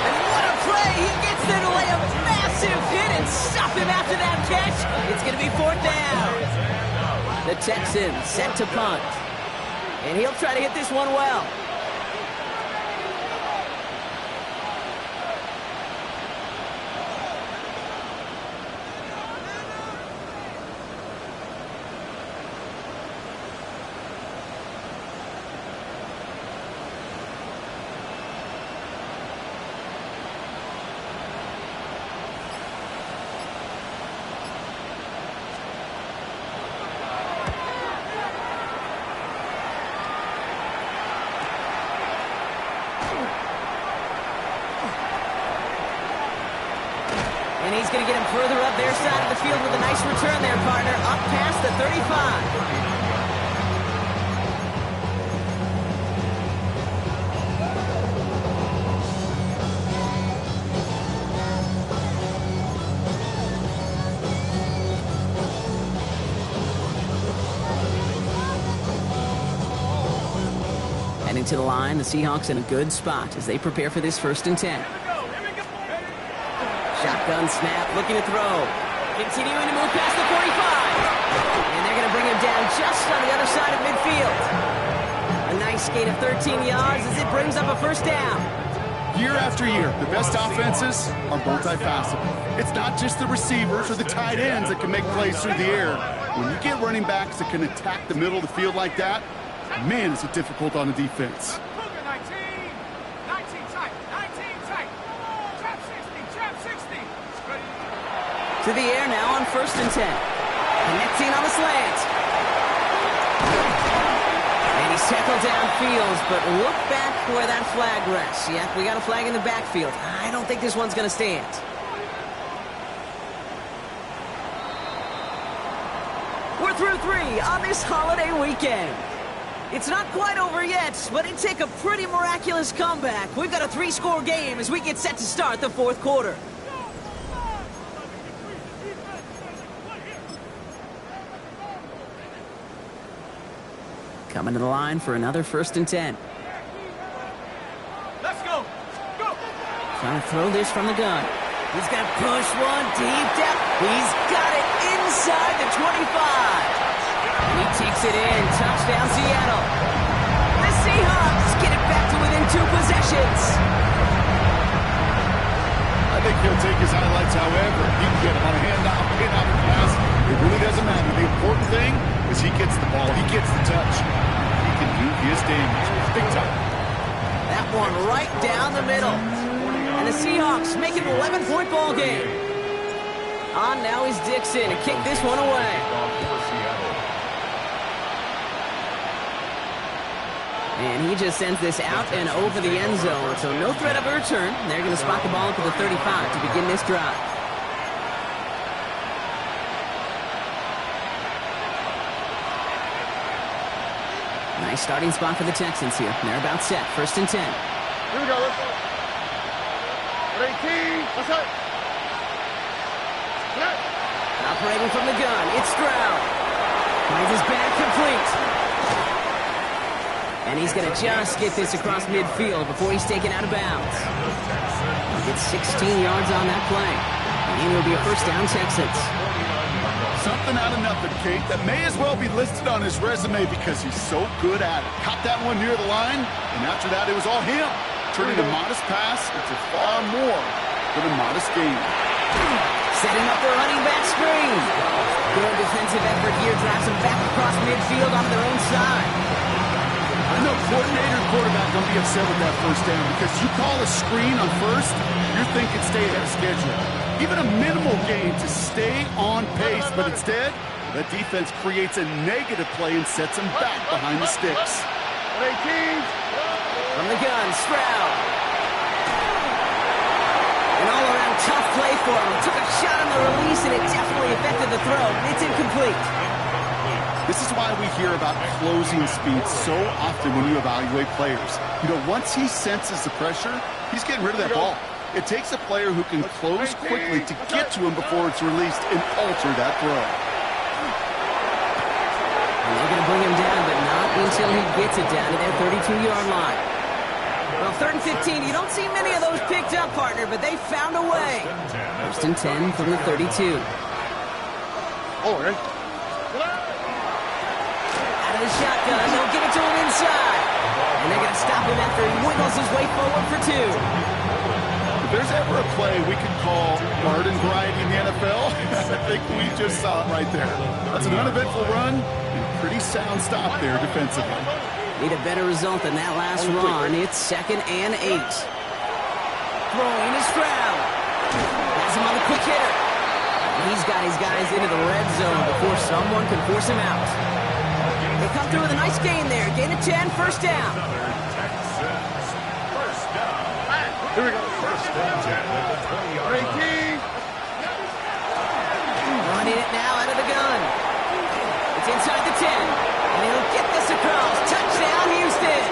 Speaker 1: And what a play! He gets there to lay a massive hit and stop him after that catch. It's going to be 4th down. The Texans set to punt. And he'll try to hit this one well. And he's going to get him further up their side of the field with a nice return there, partner. Up past the 35. Heading to the line, the Seahawks in a good spot as they prepare for this 1st and 10. Shotgun snap, looking to throw. Continuing to move past the 45. And they're going to bring him down just on the other side of midfield. A nice gain of 13 yards as it brings up a 1st down.
Speaker 3: Year after year, the best offenses are multifaceted. It's not just the receivers or the tight ends that can make plays through the air. When you get running backs that can attack the middle of the field like that, man, is it difficult on the defense.
Speaker 1: To the air now on 1st and 10. Connecting on the slant. And he's tackled downfield, but look back where that flag rests. Yeah, we got a flag in the backfield. I don't think this one's going to stand. We're through 3 on this holiday weekend. It's not quite over yet, but it took a pretty miraculous comeback. We've got a 3-score game as we get set to start the 4th quarter. Coming to the line for another 1st and 10.
Speaker 2: Let's go. Go.
Speaker 1: Trying to throw this from the gun. He's got to push one deep down. He's got it inside the 25. He takes it in. Touchdown, Seattle. The Seahawks get it back to within 2 possessions.
Speaker 3: I think he'll take his highlights however he can get him on a handoff, pass. It really doesn't matter. The important thing is he gets the ball. He gets the touch. He can do his damage. Big time.
Speaker 1: That one right down the middle. And the Seahawks make it an 11-point ball game. On now is Dixon to kick this one away. And he just sends this out and over the end zone. So no threat of a return. They're going to spot the ball up at the 35 to begin this drive. Nice starting spot for the Texans here. They're about set. 1st and 10.
Speaker 2: Here we go. Let's go. 18. Let's go.
Speaker 1: Operating from the gun, it's Stroud. Finds his back complete. And he's going to just get this across midfield before he's taken out of bounds. He gets 16 yards on that play. And it'll be a 1st down, Texans.
Speaker 3: Something out of nothing, Kate, that may as well be listed on his resume because he's so good at it. Caught that one near the line, and after that, it was all him. Turning a modest pass into far more than a modest gain.
Speaker 1: Setting up the running back screen. Good defensive effort here. Drives them back across midfield on their own side.
Speaker 3: I know coordinator and quarterback going to be upset with that 1st down because you call a screen on 1st, you're thinking stay ahead of schedule. Even a minimal gain to stay on pace, but instead, that defense creates a negative play and sets them back behind the sticks.
Speaker 2: 18.
Speaker 1: From the gun, Stroud. An all-around tough play for him. Took a shot on the release, and it definitely affected the throw. It's incomplete.
Speaker 3: This is why we hear about closing speed so often when you evaluate players. You know, once he senses the pressure, he's getting rid of that ball. It takes a player who can close quickly to get to him before it's released and alter that throw.
Speaker 1: And they're going to bring him down, but not until he gets it down to their 32-yard line. Well, 3rd and 15, you don't see many of those picked up, partner, but they found a way. 1st and 10 from the 32.
Speaker 2: Oh, right.
Speaker 1: Out of the shotgun, they'll give it to him inside. And they're going to stop him after he wiggles his way forward for 2.
Speaker 3: If there's ever a play we could call garden variety in the NFL, I think we just saw it right there. That's an uneventful run and a pretty sound stop there defensively.
Speaker 1: Need a better result than that last run. It's 2nd and 8. Throwing is Stroud. Has him on the quick hitter. He's got his guys into the red zone before someone can force him out. They come through with a nice gain there. Gain of 10, 1st down.
Speaker 2: Here we go.
Speaker 4: 1st and 10 at the 20-yard line.
Speaker 1: Running it now out of the gun. It's inside the 10. And he'll get this across. Touchdown, Houston.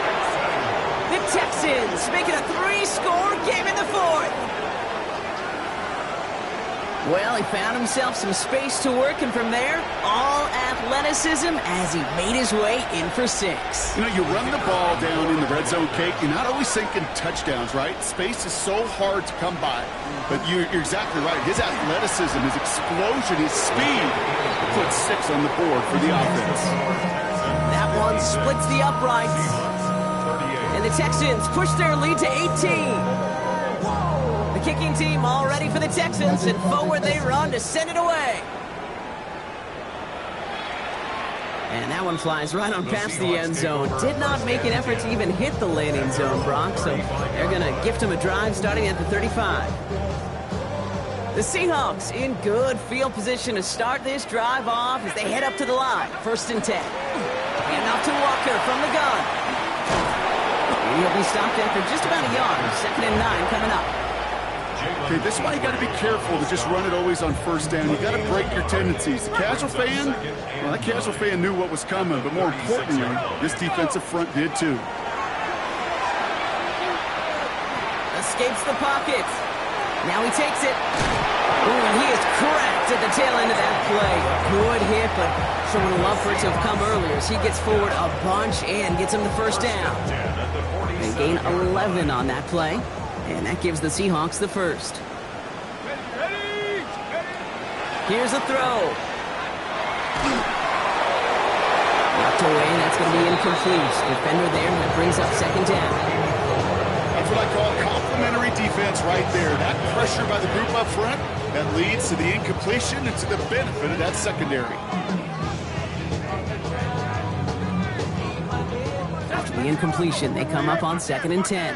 Speaker 1: The Texans make it a 3-score game in the 4th. Well, he found himself some space to work, and from there, all athleticism as he made his way in for 6.
Speaker 3: You know, you run the ball down in the red zone, Kate, you're not always thinking touchdowns, right? Space is so hard to come by. But you're exactly right. His athleticism, his explosion, his speed puts 6 on the board for the offense.
Speaker 1: That one splits the uprights. And the Texans push their lead to 18. The kicking team all ready for the Texans, and forward they run to send it away. And that one flies right on past the end zone. Did not make an effort to even hit the landing zone, Brock, so they're going to gift him a drive starting at the 35. The Seahawks in good field position to start this drive off as they head up to the line. 1st and 10. And off to Walker from the gun. And he'll be stopped after just about a yard. 2nd and 9 coming up.
Speaker 3: Okay, this is why you got to be careful to just run it always on 1st down. You got to break your tendencies. The casual fan, well, that casual fan knew what was coming, but more importantly, this defensive front did too.
Speaker 1: Escapes the pocket. Now he takes it. Ooh, and he is cracked at the tail end of that play. Good hit, but showing a love for it to have come earlier as he gets forward a bunch and gets him the 1st down. They gain 11 on that play, and that gives the Seahawks the 1st. Here's a throw. Knocked away, and that's going to be incomplete. Defender there, and that brings up 2nd down.
Speaker 3: That's what I call complimentary defense right there. That pressure by the group up front, that leads to the incompletion and to the benefit of that secondary.
Speaker 1: After the incompletion, they come up on 2nd and 10.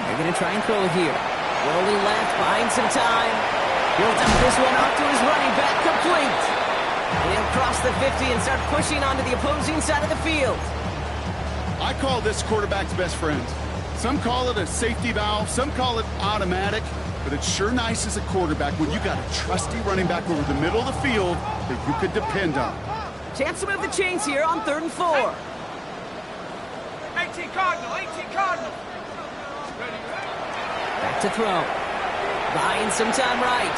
Speaker 1: They're going to try and throw it here. Rolling left, buying some time. He'll dump this one off to his running back, complete. And he'll cross the 50 and start pushing onto the opposing side of the field.
Speaker 3: I call this quarterback's best friend. Some call it a safety valve, some call it automatic, but it's sure nice as a quarterback when you got a trusty running back over the middle of the field that you could depend on.
Speaker 1: Chance to move the chains here on 3rd and 4.
Speaker 2: 18 Cardinal, 18 Cardinal.
Speaker 1: Back to throw. Buying some time right.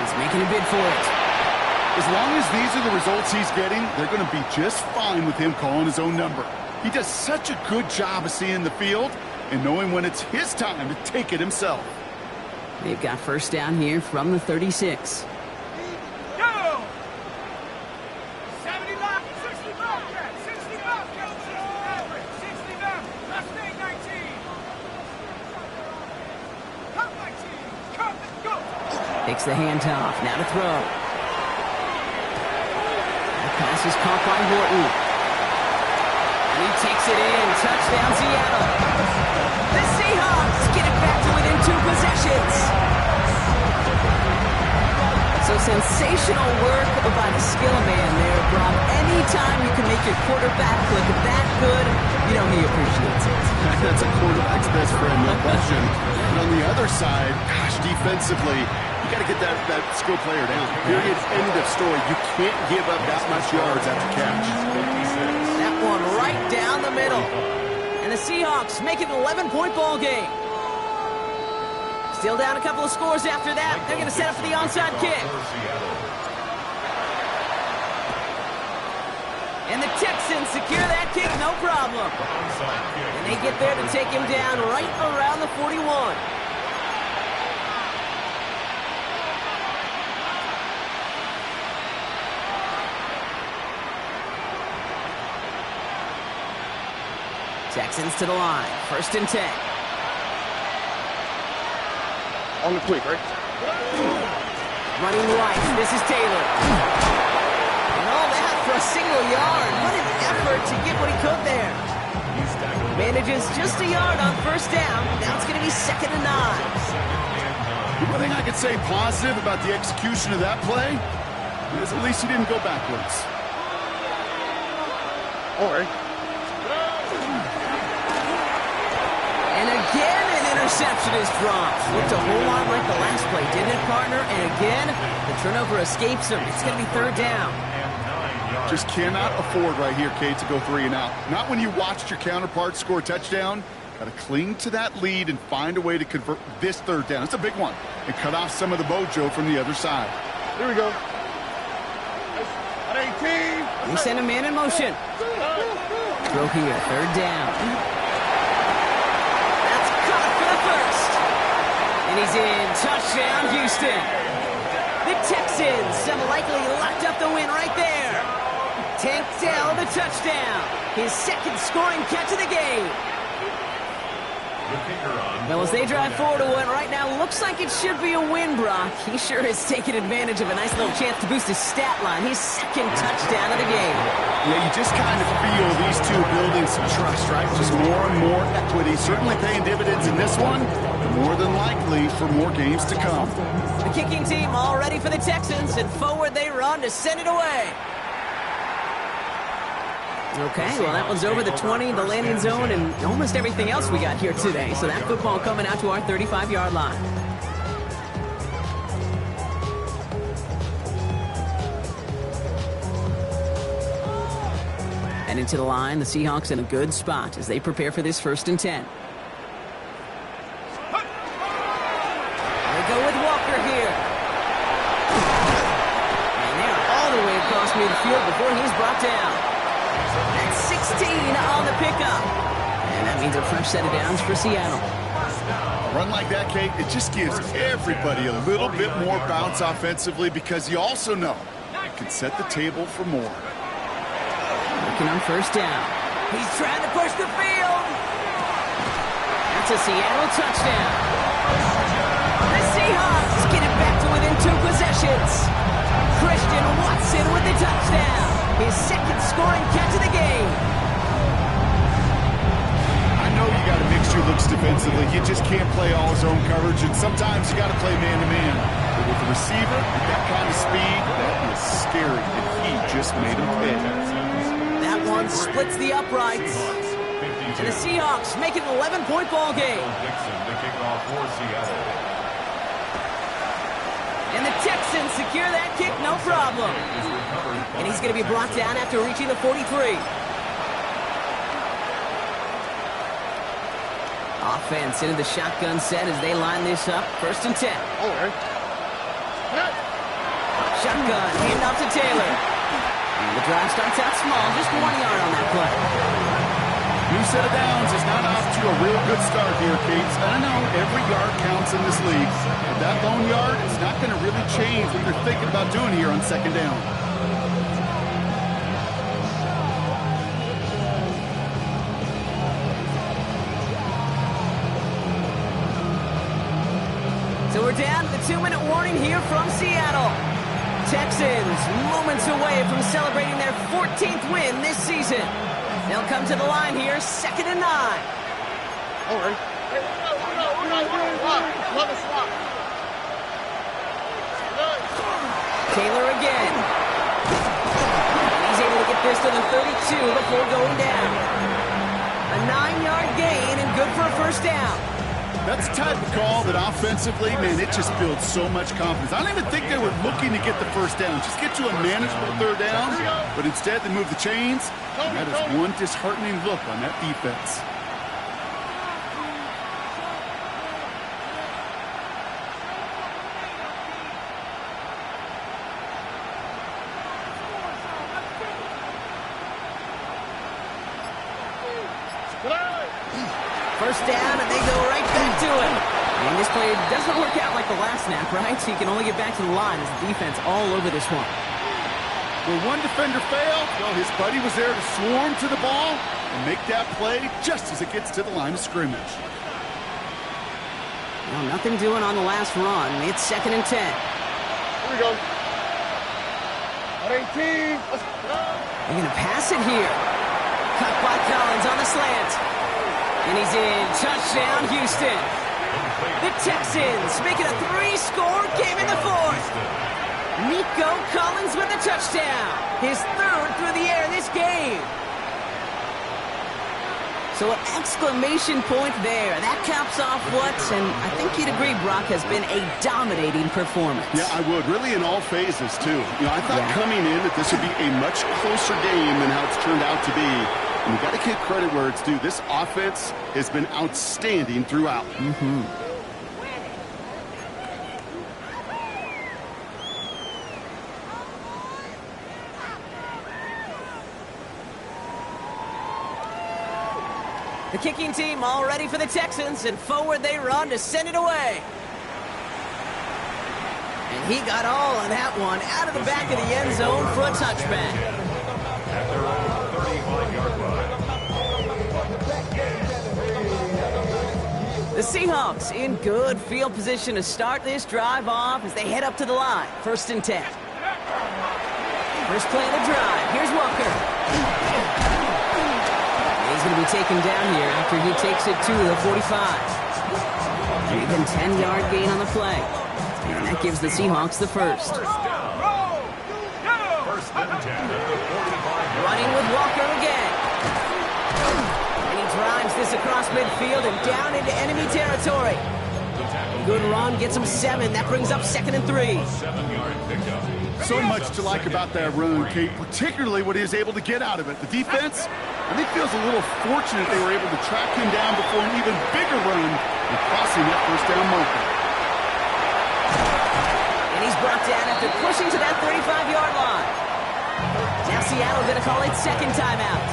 Speaker 1: He's making a bid for it.
Speaker 3: As long as these are the results he's getting, they're going to be just fine with him calling his own number. He does such a good job of seeing the field and knowing when it's his time to take it himself.
Speaker 1: They've got 1st down here from the 36.
Speaker 2: Go! 70 left, 60 left, 60 left, 60 left, left 19. Come 19, come, go!
Speaker 1: Takes the handoff, now to throw. The pass is caught by Horton. And he takes it in. Touchdown, Seattle. The Seahawks get it back to within 2 possessions. So sensational work by the skill man there, Brock. Anytime you can make your quarterback look that good, you know he appreciates it.
Speaker 3: That's a quarterback's best friend, no question. And on the other side, gosh, defensively, you got to get that skill player down. Period. End of story. You can't give up that much yards after catch.
Speaker 1: That one right down the middle. And the Seahawks make it an 11-point ball game. Still down a couple of scores after that. They're going to set up for the onside kick. And the Texans secure that kick, no problem. And they get there to take him down right around the 41. Texans to the line. 1st and 10.
Speaker 5: On the quick, right?
Speaker 1: Running right. This is Taylor. And all that for a single yard. What an effort to get what he could there. Manages just a yard on 1st down. Now it's going to be 2nd and 9.
Speaker 3: One thing I could say positive about the execution of that play is at least he didn't go backwards.
Speaker 5: All right.
Speaker 1: And again, an interception is dropped. Looked a whole lot like the last play, didn't it, partner? And again, the turnover escapes him. It's going to be 3rd down.
Speaker 3: Just cannot afford right here, Kate, to go 3 and out. Not when you watched your counterpart score a touchdown. Got to cling to that lead and find a way to convert this 3rd down. It's a big one. And cut off some of the mojo from the other side.
Speaker 5: Here we go. At 18.
Speaker 1: We send a man in motion. Throw here, 3rd down. That's caught for the 1st. And he's in. Touchdown, Houston. The Texans have likely locked up the win right there. Tank Dell, the touchdown. His 2nd scoring catch of the game.
Speaker 4: The kicker on.
Speaker 1: Well, as they drive forward to what right now looks like it should be a win, Brock. He sure has taken advantage of a nice little chance to boost his stat line. His second touchdown of the game.
Speaker 3: Yeah, you just kind of feel these two building some trust, right? Just more and more equity. Certainly paying dividends in this one. More than likely for more games to come.
Speaker 1: The kicking team all ready for the Texans, and forward they run to send it away. Okay, well, that one's over the 20, the landing zone, and almost everything else we got here today. So that football coming out to our 35-yard line. And into the line, the Seahawks in a good spot as they prepare for this 1st and 10. They go with Walker here. And they're all the way across midfield before he's brought down. That's 16 on the pickup. And that means a fresh set of downs for Seattle.
Speaker 3: A run like that, Kate, it just gives everybody a little bit more bounce offensively because you also know it can set the table for more.
Speaker 1: Looking on 1st down. He's trying to push the field. That's a Seattle touchdown. The Seahawks get it back to within 2 possessions. Christian Watson with the touchdown. His second scoring catch of the game.
Speaker 3: I know you got to mix your looks defensively. You just can't play all his own coverage, and sometimes you got to play man-to-man. But with the receiver, with that kind of speed, that was scary, and he just made him pay.
Speaker 1: That one splits the uprights. And the Seahawks make it an 11-point ball game.
Speaker 4: Dixon to kick off for Seattle.
Speaker 1: And the Texans secure that kick, no problem. And he's going to be brought down after reaching the 43. Offense into the shotgun set as they line this up. 1st and 10.
Speaker 5: All right.
Speaker 1: Shotgun, handoff to Taylor. And the drive starts out small, just 1 yard on that play.
Speaker 3: New set of downs is not off to a real good start here, Kate. I know every yard counts in this league, but that lone yard is not going to really change what you're thinking about doing here on 2nd down.
Speaker 1: So we're down to the 2-minute warning here from Seattle. Texans moments away from celebrating their 14th win this season. They'll come to the line here, 2nd and 9.
Speaker 5: All right.
Speaker 1: Taylor again. He's able to get this to the 32 before going down. A 9-yard gain and good for a 1st down.
Speaker 3: That's the type of call that offensively, man, it just builds so much confidence. I don't even think they were looking to get the 1st down. Just get to a manageable 3rd down, but instead they move the chains. And that is one disheartening look on that defense.
Speaker 1: First down, and they go right back to it. And this play doesn't work out like the last snap, right? So you can only get back to the line as the defense all over this one.
Speaker 3: Will one defender fail? Well, his buddy was there to swarm to the ball and make that play just as it gets to the line of scrimmage.
Speaker 1: Well, nothing doing on the last run. It's 2nd and 10.
Speaker 5: Here we go. 18.
Speaker 1: They're going to pass it here. Cut by Collins on the slant. And he's in. Touchdown, Houston. The Texans make it a 3-score game in the 4th. Nico Collins with the touchdown. His 3rd through the air this game. So an exclamation point there. That caps off what, and I think you'd agree, Brock, has been a dominating performance.
Speaker 3: Yeah, I would. Really in all phases, too. You know, I thought coming in that this would be a much closer game than how it's turned out to be. And you got to give credit where it's due. This offense has been outstanding throughout.
Speaker 1: The kicking team all ready for the Texans, and forward they run to send it away. And he got all of that one out of the back of the end zone for a touchback.
Speaker 4: At their own 35-yard line.
Speaker 1: The Seahawks in good field position to start this drive off as they head up to the line. 1st and 10. First play of the drive. Here's Walker. He's going to be taken down here after he takes it to the 45. Even 10-yard gain on the play. And that gives the Seahawks the first. Running with Walker again. And he drives this across midfield and down into enemy territory. Good run, gets him 7. That brings up 2nd and 3.
Speaker 4: 7-yard pickup.
Speaker 3: So much to like about that run, Kate, particularly what he was able to get out of it. The defense, I think, feels a little fortunate they were able to track him down before an even bigger run and crossing that first down marker.
Speaker 1: And he's brought down after pushing to that 35-yard line. Now Seattle going to call it 2nd timeout.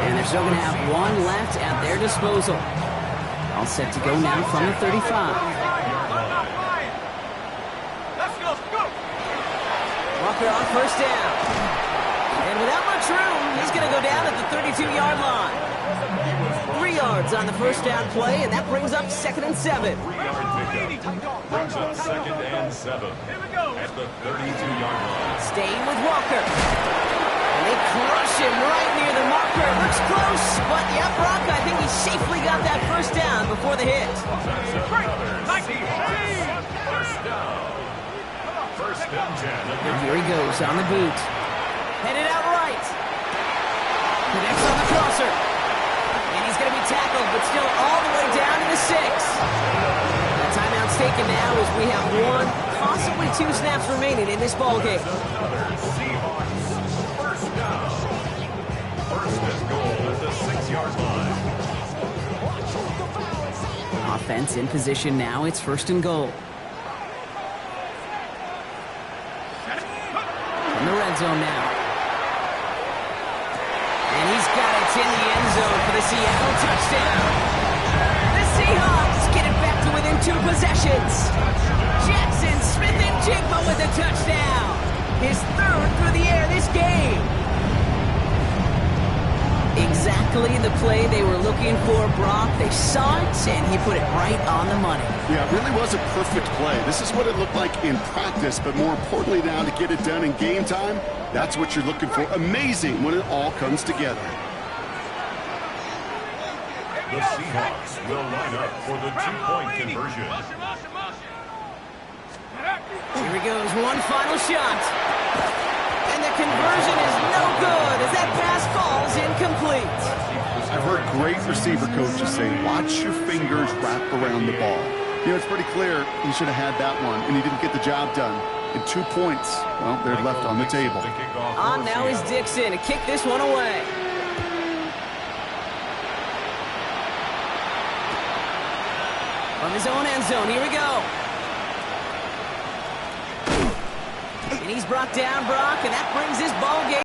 Speaker 1: And they're still going to have 1 left at their disposal. All set to go now from the 35. Walker on 1st down. And without much room, he's going to go down at the 32-yard line. 3 yards on the 1st down play, and that brings up 2nd and 7.
Speaker 4: 3-yard pickup. Brings up 2nd and 7 at the 32-yard line.
Speaker 1: Staying with Walker. And they crush him right near the marker. Looks close, but yeah, Brock, I think he safely got that 1st down before the hit.
Speaker 4: That's another Seahawks first down. 1st and 10.
Speaker 1: And here he goes on the boot. Headed out right. Connects on the crosser. And he's going to be tackled, but still all the way down to the 6. The timeout's taken now as we have 1, possibly 2 snaps remaining in this ballgame.
Speaker 4: Another Seahawks first down. 1st and goal at the 6-yard line.
Speaker 1: Offense in position now. It's 1st and goal. In the red zone now. And he's got it in the end zone for the Seattle touchdown. The Seahawks get it back to within 2 possessions. Jackson Smith-Njigba with a touchdown. His 3rd through the air this game. Exactly the play they were looking for, Brock. They saw it, and he put it right on the money.
Speaker 3: Yeah, it really was a perfect play. This is what it looked like in practice, but more importantly now to get it done in game time, that's what you're looking for. Amazing when it all comes together.
Speaker 4: The Seahawks will line up for the 2-point conversion.
Speaker 1: Here he goes, one final shot. And the conversion is no good as that pass falls incomplete.
Speaker 3: I've heard great receiver coaches say, watch your fingers wrap around the ball. You know, it's pretty clear he should have had that one, and he didn't get the job done. And 2 points, well, they're left on the table.
Speaker 1: On now is Dixon to kick this one away. From his own end zone, here we go. And he's brought down, Brock, and that brings his ball game.